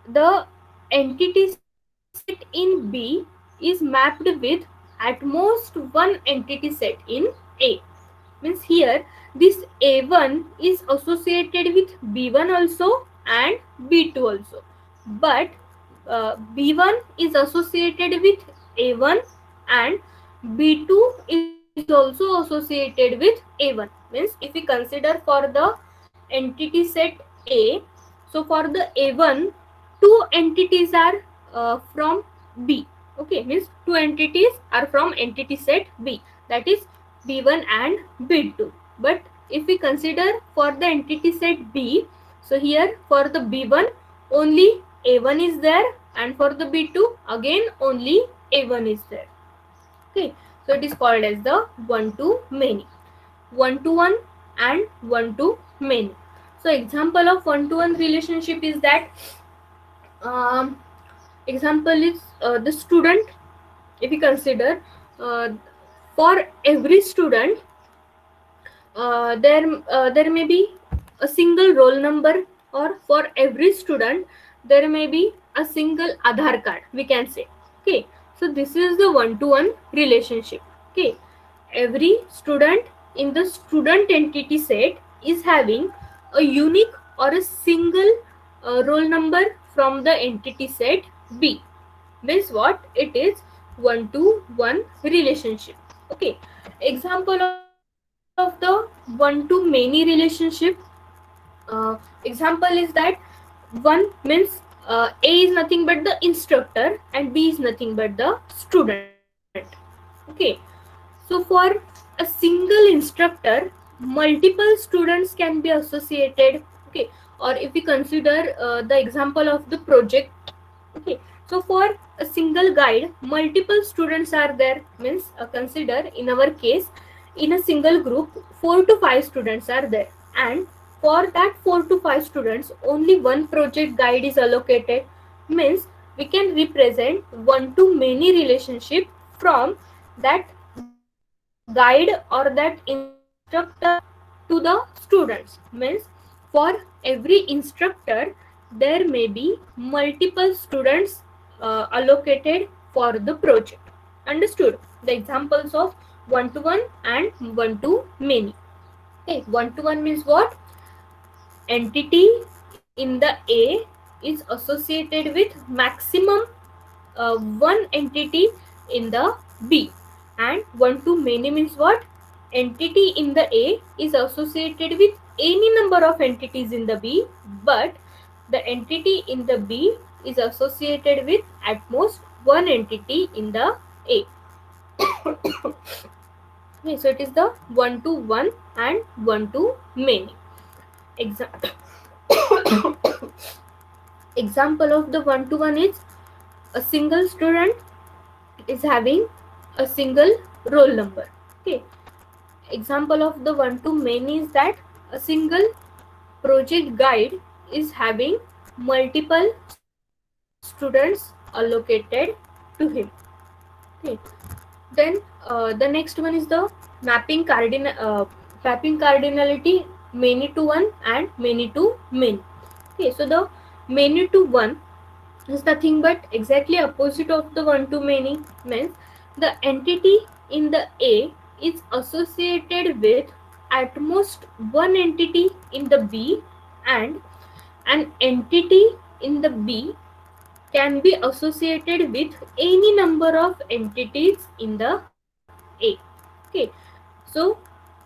the entity set in B is mapped with at most one entity set in A. Means here this A1 is associated with B1 also and B2 also, but B1 is associated with A1 and B2 is also associated with A1. Means if we consider for the entity set A, so for the A1 two entities are from B. Okay, means two entities are from entity set B, that is B1 and B2. But if we consider for the entity set B, so here for the B1 only A1 is there, and for the B2 again only A1 is there. Okay, so it is called as the one to many, one to one and one to many. So example of one to one relationship is that example is the student. If we consider for every student there may be a single roll number, or for every student there may be a single Aadhaar card, we can say. Okay, so this is the one to one relationship. Okay, every student in the student entity set is having a unique or a single roll number from the entity set B. Means what? It is one to one relationship. Okay, example of the one to many relationship. Example is that one means A is nothing but the instructor and B is nothing but the student. Okay, so for a single instructor, multiple students can be associated. Okay, or if we consider the example of the project. Okay, so for a single guide, multiple students are there. Means consider in our case, in a single group, 4 to 5 students are there, and for that 4 to 5 students, only one project guide is allocated. Means we can represent one to many relationship from that guide or that instructor to the students. Means for every instructor there may be multiple students allocated for the project. Understood the examples of one to one and one to many. Okay, one to one means what? Entity in the A is associated with maximum one entity in the B, and one to many means what? Entity in the A is associated with any number of entities in the B, but the entity in the B is associated with at most one entity in the A. Okay, so it is the one to one and one to many. Exa- Example of the one to one is a single student is having a single roll number. Okay, example of the one to many is that a single project guide is having multiple students allocated to him. Okay, then the next one is the mapping mapping cardinality, many to one and many to many. Okay, so the many to one is nothing but exactly opposite of the one to many. Means the entity in the A is associated with at most one entity in the B, and an entity in the B can be associated with any number of entities in the A. Okay, so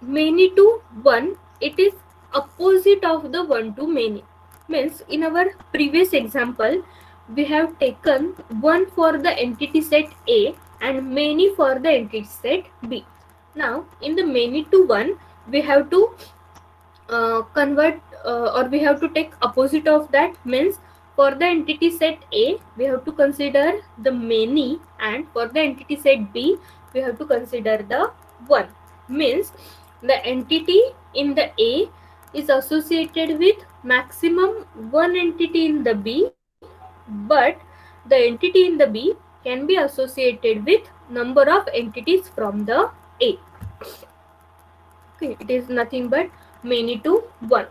many to one, it is opposite of the one to many. Means in our previous example we have taken one for the entity set A and many for the entity set B. Now in the many to one we have to convert or we have to take opposite of that. Means for the entity set A we have to consider the many, and for the entity set B we have to consider the one. Means the entity in the A is associated with maximum one entity in the B, but the entity in the B can be associated with number of entities from the A. Okay, it is nothing but many to one.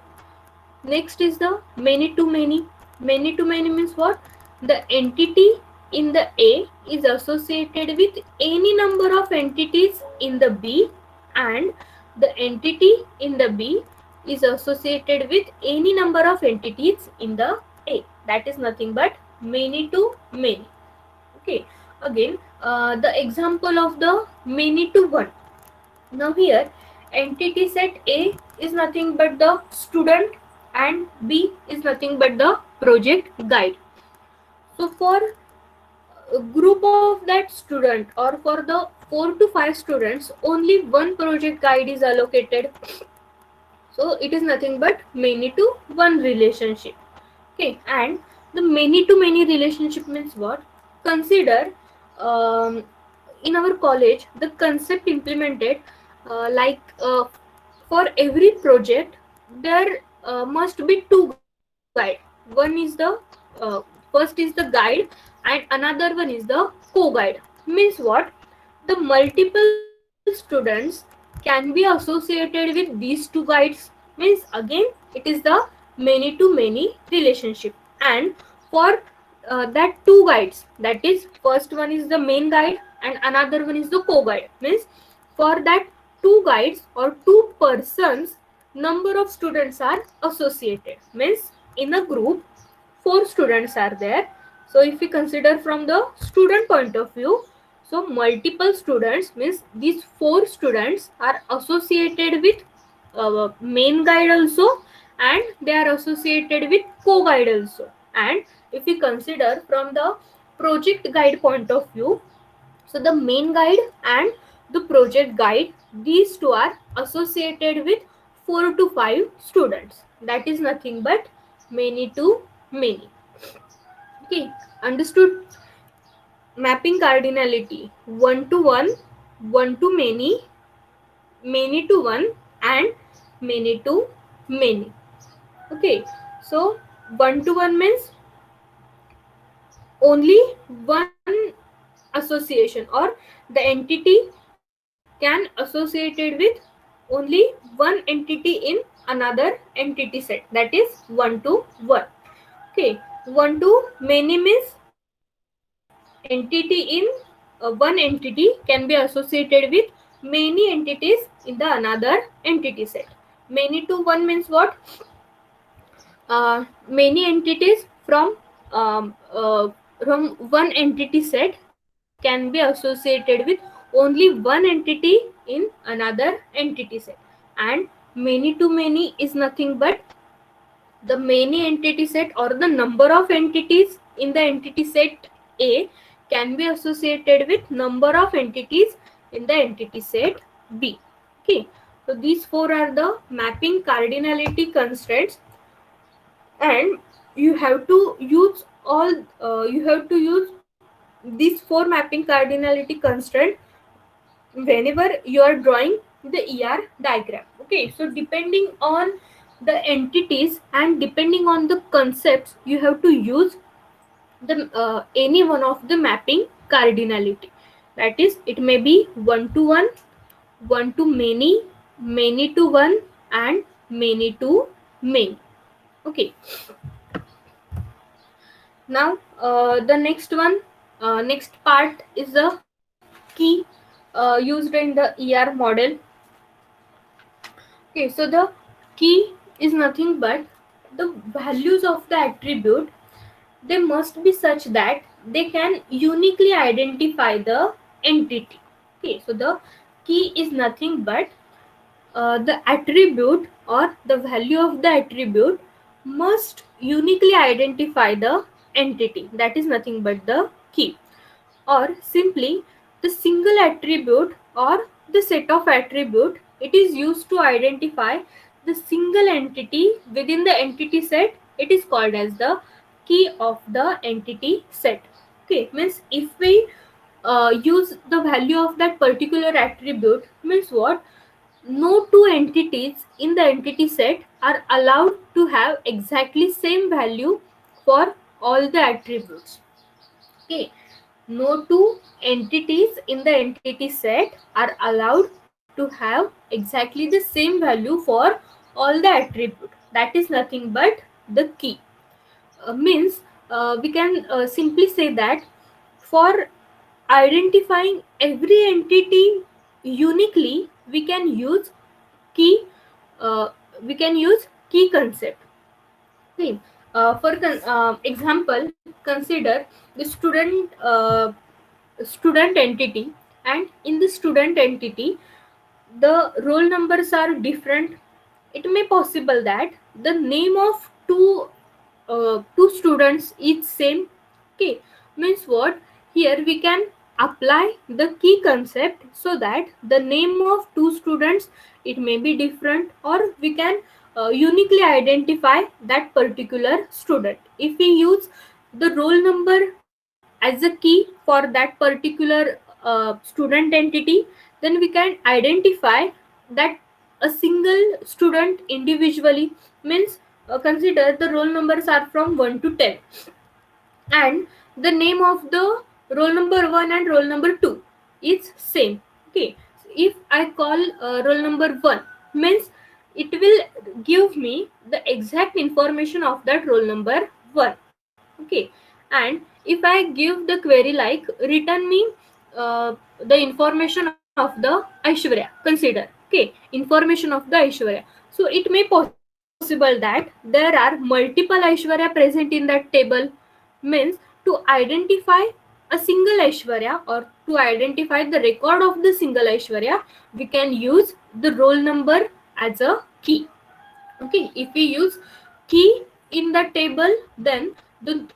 Next is the many to many. Many to many means what? The entity in the A is associated with any number of entities in the B, and the entity in the B is associated with any number of entities in the A. That is nothing but many to many. Okay, again the example of the many to one. Now here entity set A is nothing but the student and B is nothing but the project guide. So for a group of that student or for the 4 to 5 students, only one project guide is allocated. So it is nothing but many to one relationship. Okay, and the many to many relationship means what? Consider in our college the concept implemented like for every project there must be two guide. One is the first is the guide and another one is the co-guide. Means what? The multiple students can be associated with these two guides. Means again it is the many to many relationship. And for that two guides, that is first one is the main guide and another one is the co-guide, means for that two guides or two persons, number of students are associated, means in a group four students are there. So if we consider from the student point of view, so multiple students means these four students are associated with main guide also, and they are associated with co-guide also. And if we consider from the project guide point of view, so the main guide and the project guide, these two are associated with 4 to 5 students. That is nothing but many to many. Okay, understood? Mapping cardinality: 1 to 1, 1 to many to 1, and many to many. Okay, so 1 to 1 means only one association, or the entity can associated with only one entity in another entity set, that is 1 to 1. Okay, 1 to many means entity in one entity can be associated with many entities in the another entity set. Many to 1 means what? Many entities from one entity set can be associated with only one entity in another entity set. And many to many is nothing but the many entity set or the number of entities in the entity set A can be associated with number of entities in the entity set B. Okay, so these four are the mapping cardinality constraints, and you have to use these four mapping cardinality constraint whenever you are drawing the ER diagram. Okay, so depending on the entities and depending on the concepts, you have to use the any one of the mapping cardinality. That is, it may be 1 to 1, 1 to many, many to 1, and many to many. Okay, now the next part is the key used in the ER model. Okay, so the key is nothing but the values of the attribute. They must be such that they can uniquely identify the entity. Okay, so the key is nothing but the attribute or the value of the attribute must uniquely identify the entity. That is nothing but the key. Or simply, the single attribute or the set of attribute, it is used to identify the single entity within the entity set. It is called as the key of the entity set. Okay, means if we use the value of that particular attribute, means what? No two entities in the entity set are allowed to have exactly same value for all the attributes. Okay, no two entities in the entity set are allowed to have exactly the same value for all the attribute. That is nothing but the key. Means we can simply say that for identifying every entity uniquely, we can use key. Uh, we can use key concept. Okay. For example, consider the student entity, and in the student entity, the roll numbers are different. It may possible that the name of two students is same. Okay, means what? Here we can apply the key concept so that the name of two students, it may be different, or we can uniquely identify that particular student. If we use the roll number as a key for that particular student entity, then we can identify that a single student individually. Means consider the roll numbers are from 1 to 10, and the name of the roll number 1 and roll number 2 is same. Okay, if I call roll number 1, means it will give me the exact information of that roll number 1. Okay, and if I give the query like return me the information of the Aishwarya, consider, okay, information of the Aishwarya. So it may possible that there are multiple Aishwarya present in that table. Means to identify a single Aishwarya, or to identify the record of the single Aishwarya, we can use the roll number as a key. Okay, if we use key in the table, then the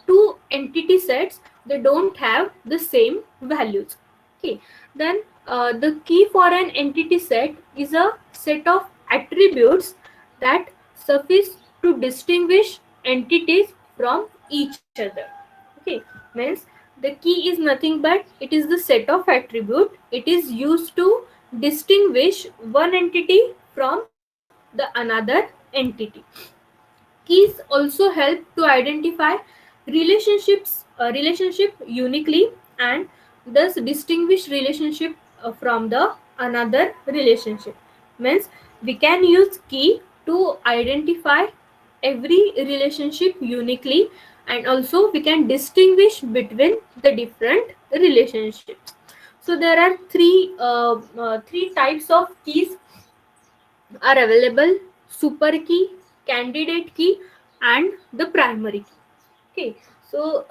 two entity sets, they don't have the same values. Okay, then the key for an entity set is a set of attributes that suffice to distinguish entities from each other. Okay, means the key is nothing but it is the set of attribute, it is used to distinguish one entity from the another entity. Keys also help to identify relationship uniquely, and thus distinguish relationship from the another relationship. Means we can use key to identify every relationship uniquely, and also we can distinguish between the different relationships. So there are three types of keys are available: super key, candidate key, and the primary key. Okay, so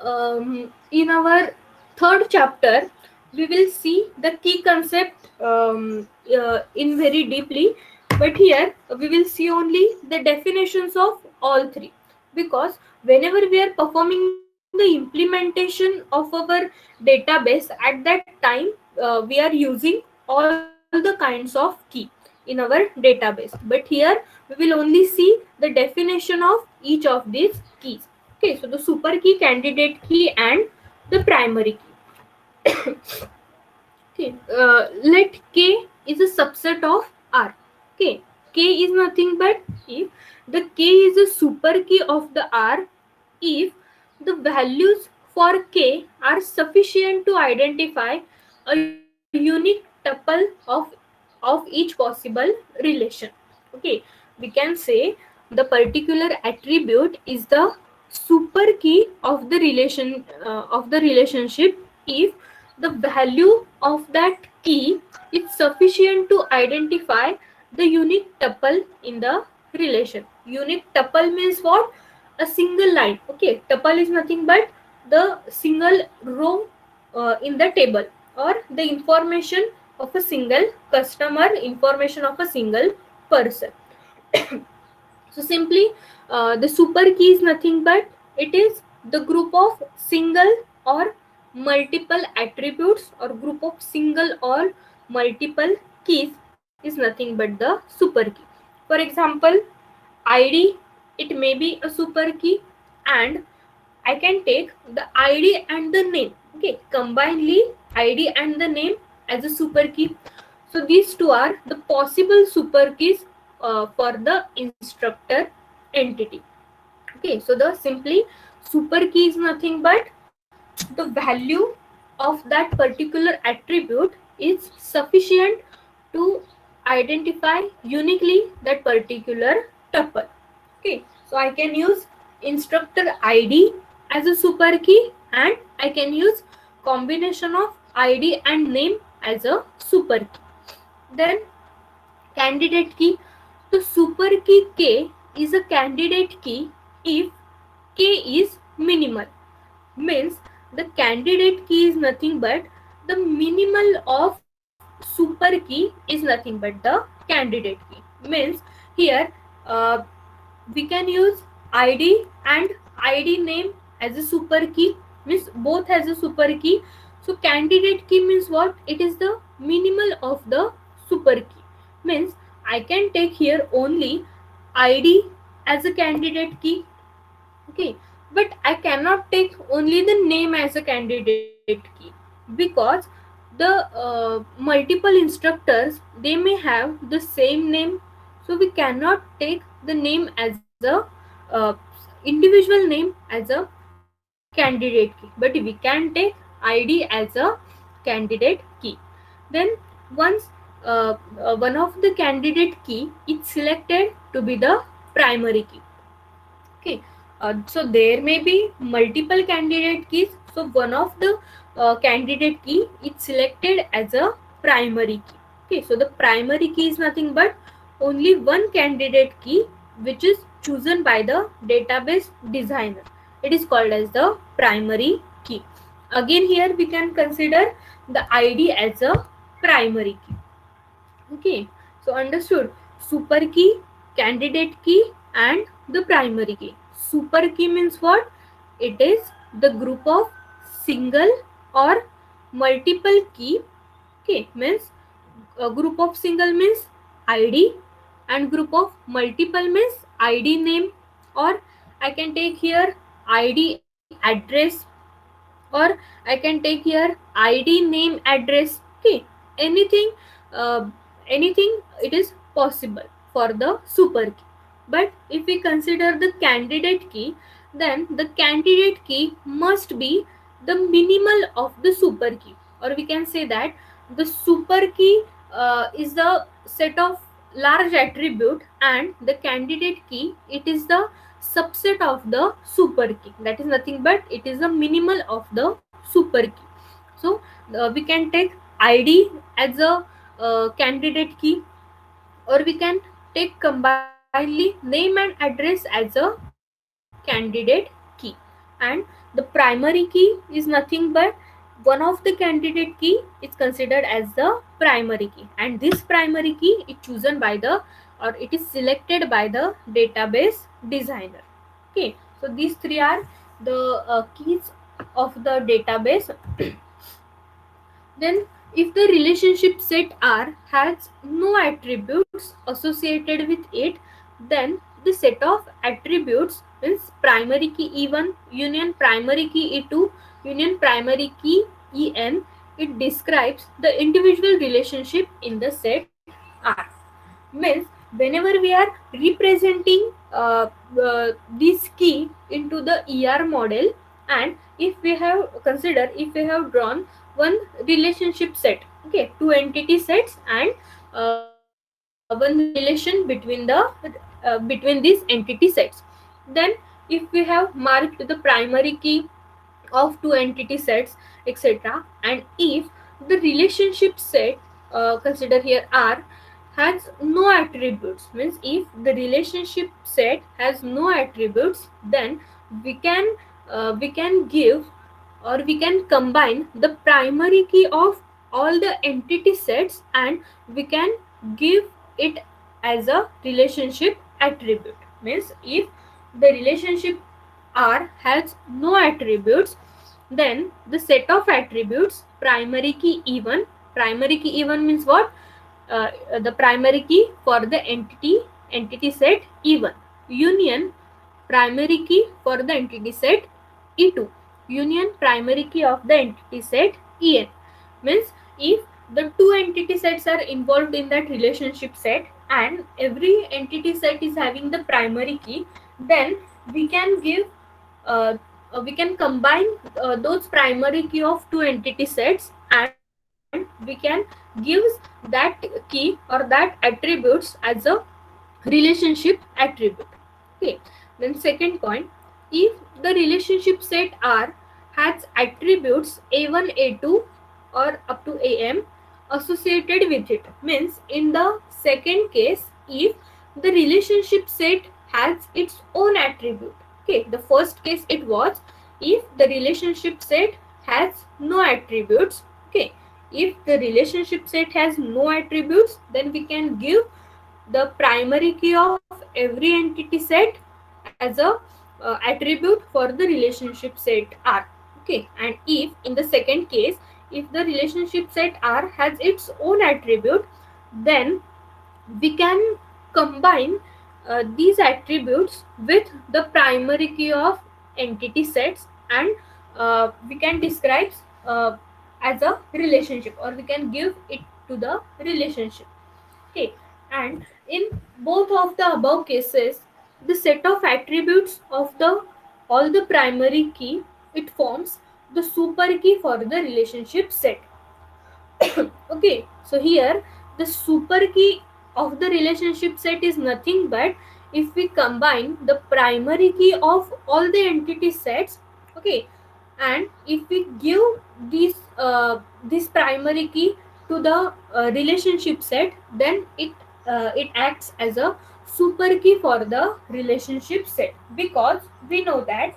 in our third chapter we will see the key concept in very deeply, but here we will see only the definitions of all three, because whenever we are performing the implementation of our database, at that time we are using all the kinds of key in our database, but here we will only see the definition of each of these keys. Okay, so the super key, candidate key, and the primary key. Okay, let K is a subset of R. Okay, K is nothing but if the K is a super key of the R, if the values for K are sufficient to identify a unique tuple of each possible relation. Okay, we can say the particular attribute is the super key of the relationship if the value of that key is sufficient to identify the unique tuple in the relation. Unique tuple means what? A single line. Okay, tuple is nothing but the single row in the table, or the information of a single customer, information of a single person. So simply the super key is nothing but it is the group of single or multiple attributes, or group of single or multiple keys is nothing but the super key. For example, ID, it may be a super key, and I can take the ID and the name. Okay, combinedly ID and the name as a super key. So these two are the possible super keys for the instructor entity. Okay, so the simply super key is nothing but the value of that particular attribute is sufficient to identify uniquely that particular tuple. Okay, so I can use instructor ID as a super key, and I can use combination of ID and name as a super key. Then candidate key. The super key K is a candidate key if K is minimal. Means the candidate key is nothing but the minimal of super key is nothing but the candidate key. Means here uh, we can use ID and ID name as a super key, means both as a super key. So candidate key means what? It is the minimal of the super key. Means I can take here only ID as a candidate key. Okay, but I cannot take only the name as a candidate key, because the multiple instructors, they may have the same name, so we cannot take the name as a uh, individual name as a candidate key, but we can take ID as a candidate key. Then once one of the candidate key is selected to be the primary key. Okay, so there may be multiple candidate keys. So one of the candidate key is selected as a primary key. Okay, so the primary key is nothing but only one candidate key which is chosen by the database designer. It is called as the primary key. Again, here we can consider the ID as a primary key. Okay, so understood. Super key, candidate key, and the primary key. Super key means what? It is the group of single or multiple key. Okay, means a group of single means ID, and group of multiple means ID name, or I can take here ID address, or I can take here ID name address. Okay, anything, uh, anything it is possible for the super key. But if we consider the candidate key, then the candidate key must be the minimal of the super key, or we can say that the super key is the set of large attribute, and the candidate key, it is the subset of the super key. That is nothing but it is the minimal of the super key. So we can take ID as a candidate key, or we can take combinedly name and address as a candidate key. And the primary key is nothing but one of the candidate key is considered as the primary key, and this primary key is chosen by the, or it is selected by the database designer. Okay, so these three are the keys of the database. Then if the relationship set R has no attributes associated with it, then the set of attributes means primary key E1 union primary key E2 union primary key En, it describes the individual relationship in the set R. Means whenever we are representing this key into the ER model, and if we have consider, if we have drawn one relationship set, okay, two entity sets, and one relation between these entity sets, then if we have marked the primary key of two entity sets, etc., and if the relationship set, consider here R, has no attributes, means if the relationship set has no attributes, then we can give, or we can combine the primary key of all the entity sets, and we can give it as a relationship attribute. Means if the relationship R has no attributes, then the set of attributes primary key E1, primary key E1 means what? The primary key for the entity set E1 union primary key for the entity set E2 union primary key of the entity set En. Means if the two entity sets are involved in that relationship set, and every entity set is having the primary key, then we can give, we can combine those primary key of two entity sets, and we can give that key or that attributes as a relationship attribute. Okay, then second point, if the relationship set R has attributes a1 a2 or up to am associated with it, means in the second case, if the relationship set has its own attribute. Okay, the first case it was if the relationship set has no attributes. Okay, if the relationship set has no attributes, then we can give the primary key of every entity set as a attribute for the relationship set R. Okay, and if in the second case, if the relationship set R has its own attribute, then we can combine these attributes with the primary key of entity sets, and we can describe uh, as a relationship, or we can give it to the relationship. Okay, and in both of the above cases, the set of attributes of the all the primary key, it forms the super key for the relationship set. Okay, so here the super key of the relationship set is nothing but if we combine the primary key of all the entity sets, okay, and if we give this primary key to the relationship set, then it acts as a super key for the relationship set, because we know that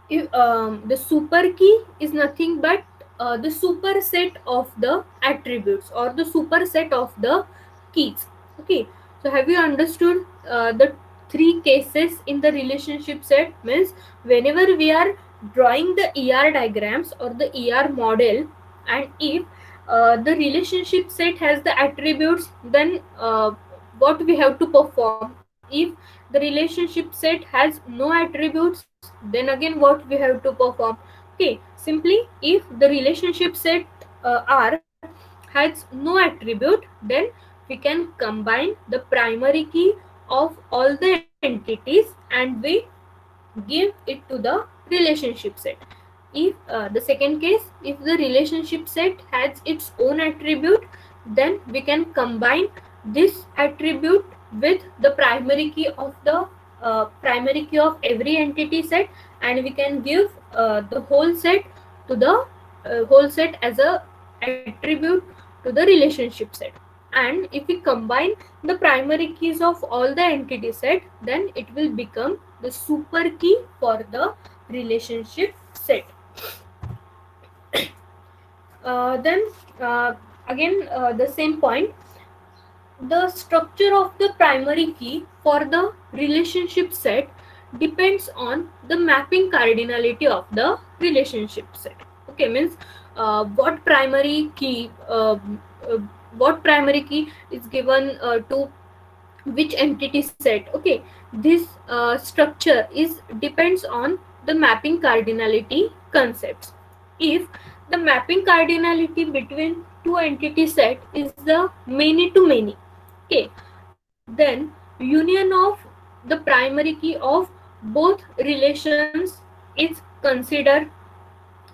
if, the super key is nothing but the superset of the attributes or the superset of the keys. Okay, so have you understood the three cases in the relationship set? Means whenever we are drawing the ER diagrams or the ER model, and if the relationship set has the attributes, then what we have to perform. If the relationship set has no attributes, then again what we have to perform. Okay, simply if the relationship set R has no attribute, then we can combine the primary key of all the entities and we give it to the relationship set. If the second case, if the relationship set has its own attribute, then we can combine this attribute with the primary key of the primary key of every entity set, and we can give the whole set to the whole set as a attribute to the relationship set. And if we combine the primary keys of all the entity set, then it will become the super key for the relationship set. Then again the same point, the structure of the primary key for the relationship set depends on the mapping cardinality of the relationship set. Okay, means what primary key uh, what primary key is given to which entity set. Okay, this structure is depends on the mapping cardinality concepts. If the mapping cardinality between two entity set is the many to many, okay, then union of the primary key of both relations is considered.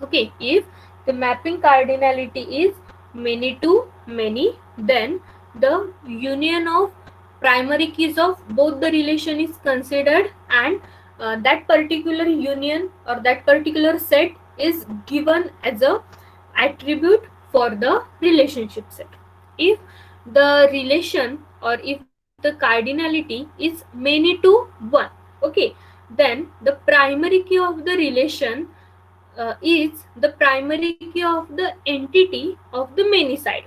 Okay, if the mapping cardinality is many to many, then the union of primary keys of both the relation is considered, and that particular union or that particular set is given as a attribute for the relationship set. If the relation or if the cardinality is many to 1, okay, then the primary key of the relation is the primary key of the entity of the many side.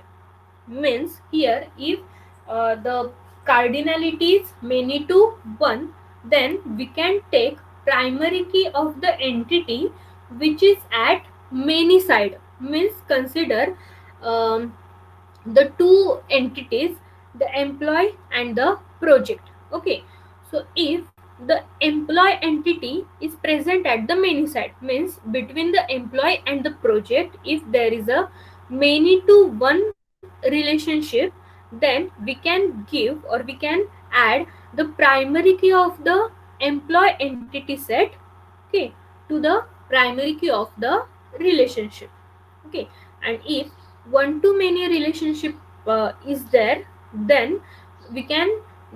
Means here if the cardinality is many to 1, then we can take primary key of the entity which is at many side. Means consider um, the two entities, the employee and the project. Okay, so if the employee entity is present at the many side, means between the employee and the project, if there is a many to one relationship, then we can give or we can add the primary key of the employee entity set, okay, to the primary key of the relationship. Okay, and if one to many relationship is there, then we can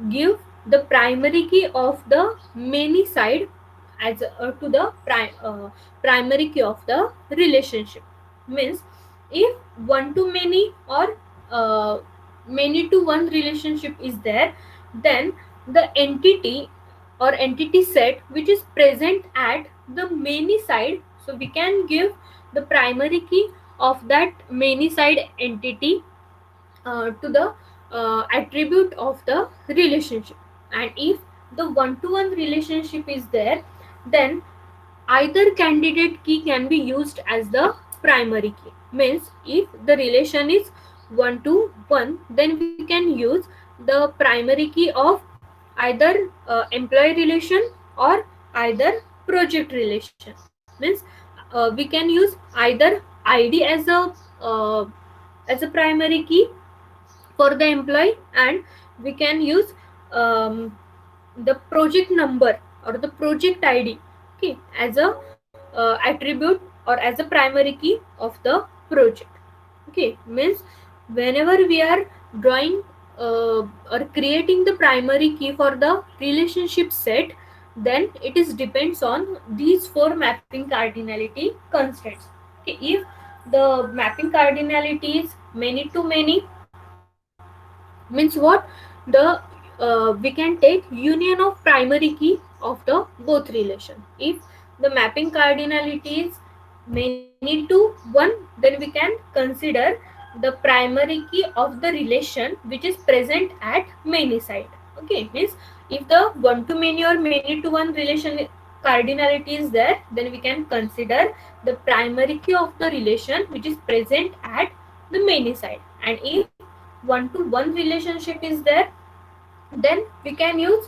give the primary key of the many side as to the primary key of the relationship. Means if one to many or uh, many to one relationship is there, then the entity or entity set which is present at the many side, so we can give the primary key of that many side entity to the attribute of the relationship. And if the one to one relationship is there, then either candidate key can be used as the primary key. Means if the relation is 1 to 1, then we can use the primary key of either employee relation or either project relation. Means we can use either id as a primary key for the employee, and we can use um, the project number or the project id, okay, as a attribute or as a primary key of the project. Okay, means whenever we are drawing or creating the primary key for the relationship set, then it is depends on these four mapping cardinality constraints. Okay, if the mapping cardinality is many to many, means what, the we can take union of primary key of the both relation. If the mapping cardinality is many to one, then we can consider the primary key of the relation which is present at many side. Okay, means if the one to many or many to one relation cardinality is there, then we can consider the primary key of the relation which is present at the many side. And if one to one relationship is there, then we can use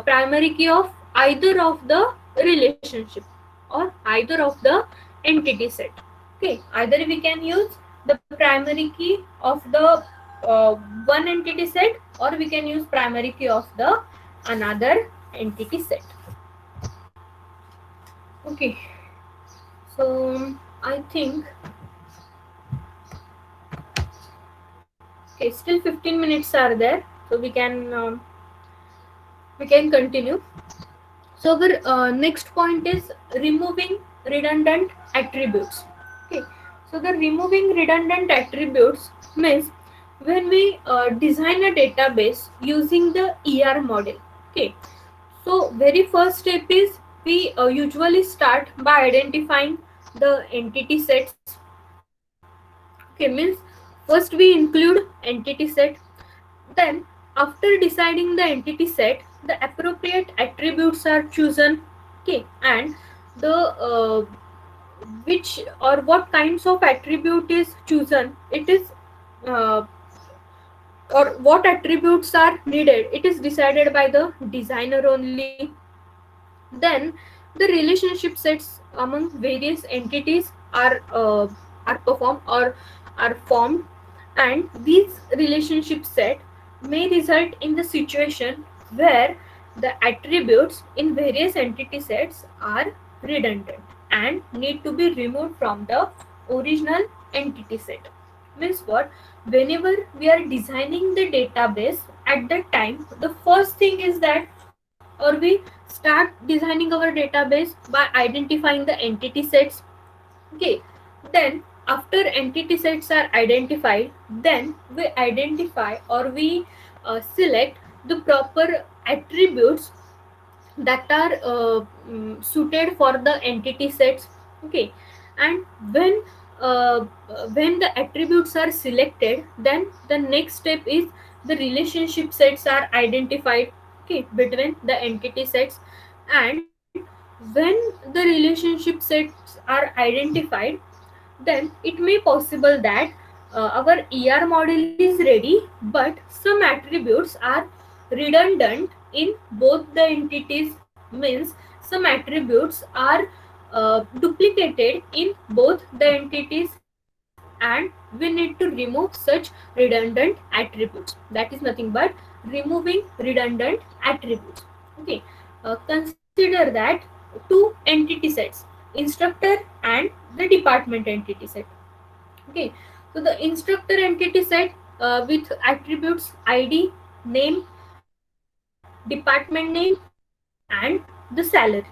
primary key of either of the relationship or either of the entity set. Okay, either we can use the primary key of the one entity set, or we can use primary key of the another entity set. Okay, so I think, okay, still 15 minutes are there, so we can continue. So our next point is removing redundant attributes. Okay, so the removing redundant attributes means when we design a database using the ER model. Okay, so very first step is we usually start by identifying the entity sets. Okay, means first we include entity set, then after deciding the entity set, the appropriate attributes are chosen. Okay, and the which or what kinds of attribute is chosen, it is uh, or what attributes are needed, it is decided by the designer only. Then the relationship sets among various entities are performed or are formed, and these relationship set may result in the situation where the attributes in various entity sets are redundant and need to be removed from the original entity set. Means what, whenever we are designing the database, at that time the first thing is that, or we start designing our database by identifying the entity sets. Okay, then after entity sets are identified, then we identify or we select the proper attributes that are suited for the entity sets. Okay, and uh, when the attributes are selected, then the next step is the relationship sets are identified, okay, between the entity sets. And when the relationship sets are identified, then it may possible that our ER model is ready, but some attributes are redundant in both the entities. Means some attributes are duplicated in both the entities, and we need to remove such redundant attributes. That is nothing but removing redundant attributes. Okay, consider that two entity sets, instructor and the department entity set. Okay, so the instructor entity set with attributes ID, name, department name, and the salary.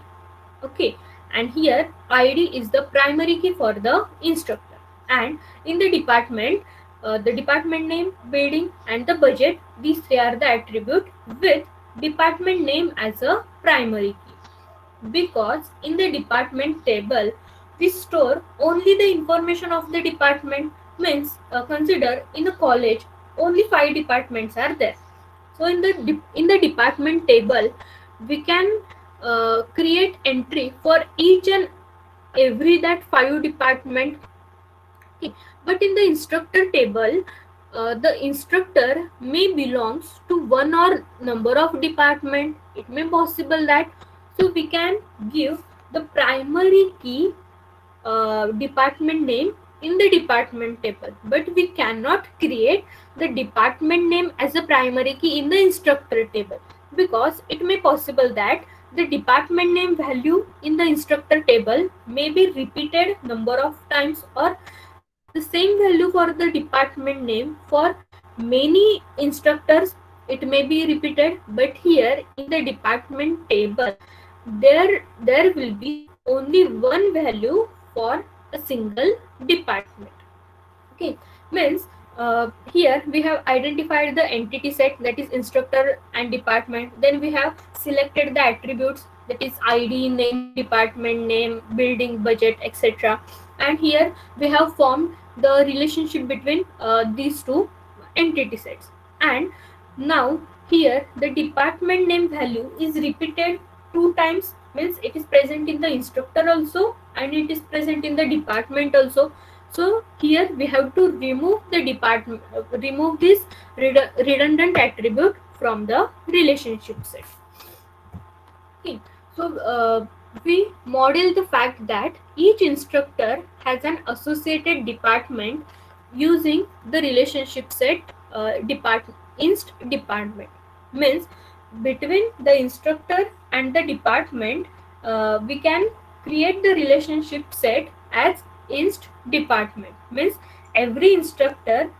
Okay, and here ID is the primary key for the instructor, and in the department, the department name, building, and the budget, these three are the attribute with department name as a primary key, because in the department table we store only the information of the department. Means consider in a college only 5 departments are there, so in the department table we can create entry for each and every that 5 department. Okay. But in the instructor table, the instructor may belongs to one or number of department. It may possible that, so we can give the primary key department name in the department table, but we cannot create the department name as a primary key in the instructor table, because it may possible that the department name value in the instructor table may be repeated number of times, or the same value for the department name. For many instructors it may be repeated, but here in the department table there will be only one value for a single department. Okay, means here we have identified the entity set, that is instructor and department. Then we have selected the attributes, that is id, name, department name, building, budget, etc. And here we have formed the relationship between these two entity sets. And now here the department name value is repeated two times, means it is present in the instructor also and it is present in the department also. So here we have to remove the department, remove this redundant attribute from the relationship set. Okay. So we model the fact that each instructor has an associated department using the relationship set inst department. Means between the instructor and the department, we can create the relationship set as inst department. Means every instructor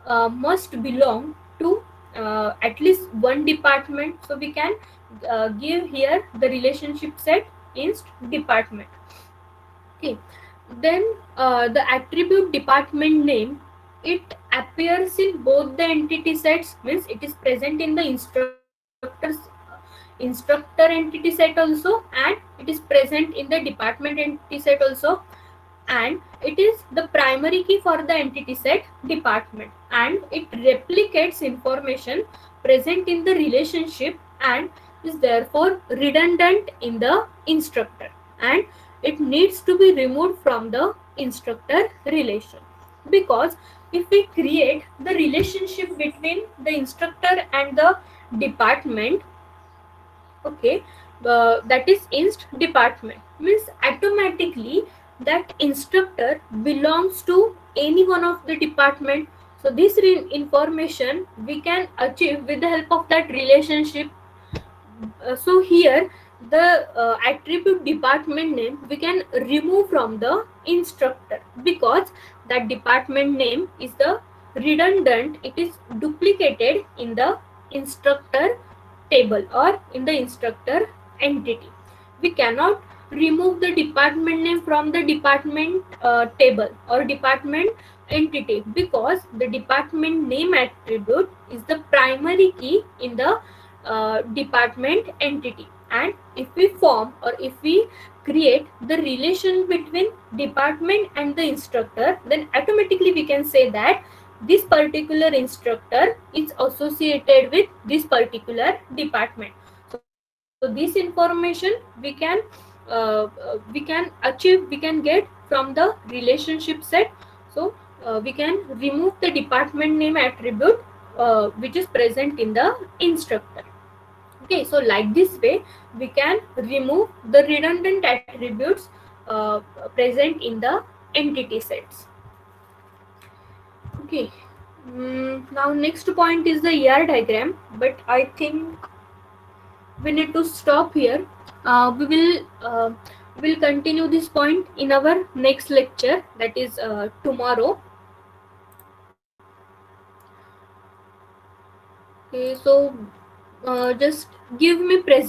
must belong to at least one department. So we can give here the relationship set inst department. Okay. Then the attribute department name, it appears in both the entity sets, means it is present in the instructor entity set also, and it is present in the department entity set also. And it is the primary key for the entity set department, and it replicates information present in the relationship and is therefore redundant in the instructor, and it needs to be removed from the instructor relation. Because if we create the relationship between the instructor and the department, okay, that is inst department, means automatically that instructor belongs to any one of the department. So this information we can achieve with the help of that relationship. So here the attribute department name we can remove from the instructor, because that department name is the redundant, it is duplicated in the instructor table or in the instructor entity. We cannot remove the department name from the department table or department entity, because the department name attribute is the primary key in the department entity. And if we form or if we create the relation between department and the instructor, then automatically we can say that this particular instructor is associated with this particular department. So this information we can achieve, we can get from the relationship set. So we can remove the department name attribute which is present in the instructor. Okay, so like this way we can remove the redundant attributes present in the entity sets. Okay. Now next point is the ER diagram, but I think we need to stop here. We will continue this point in our next lecture, that is tomorrow. Okay, so just give me present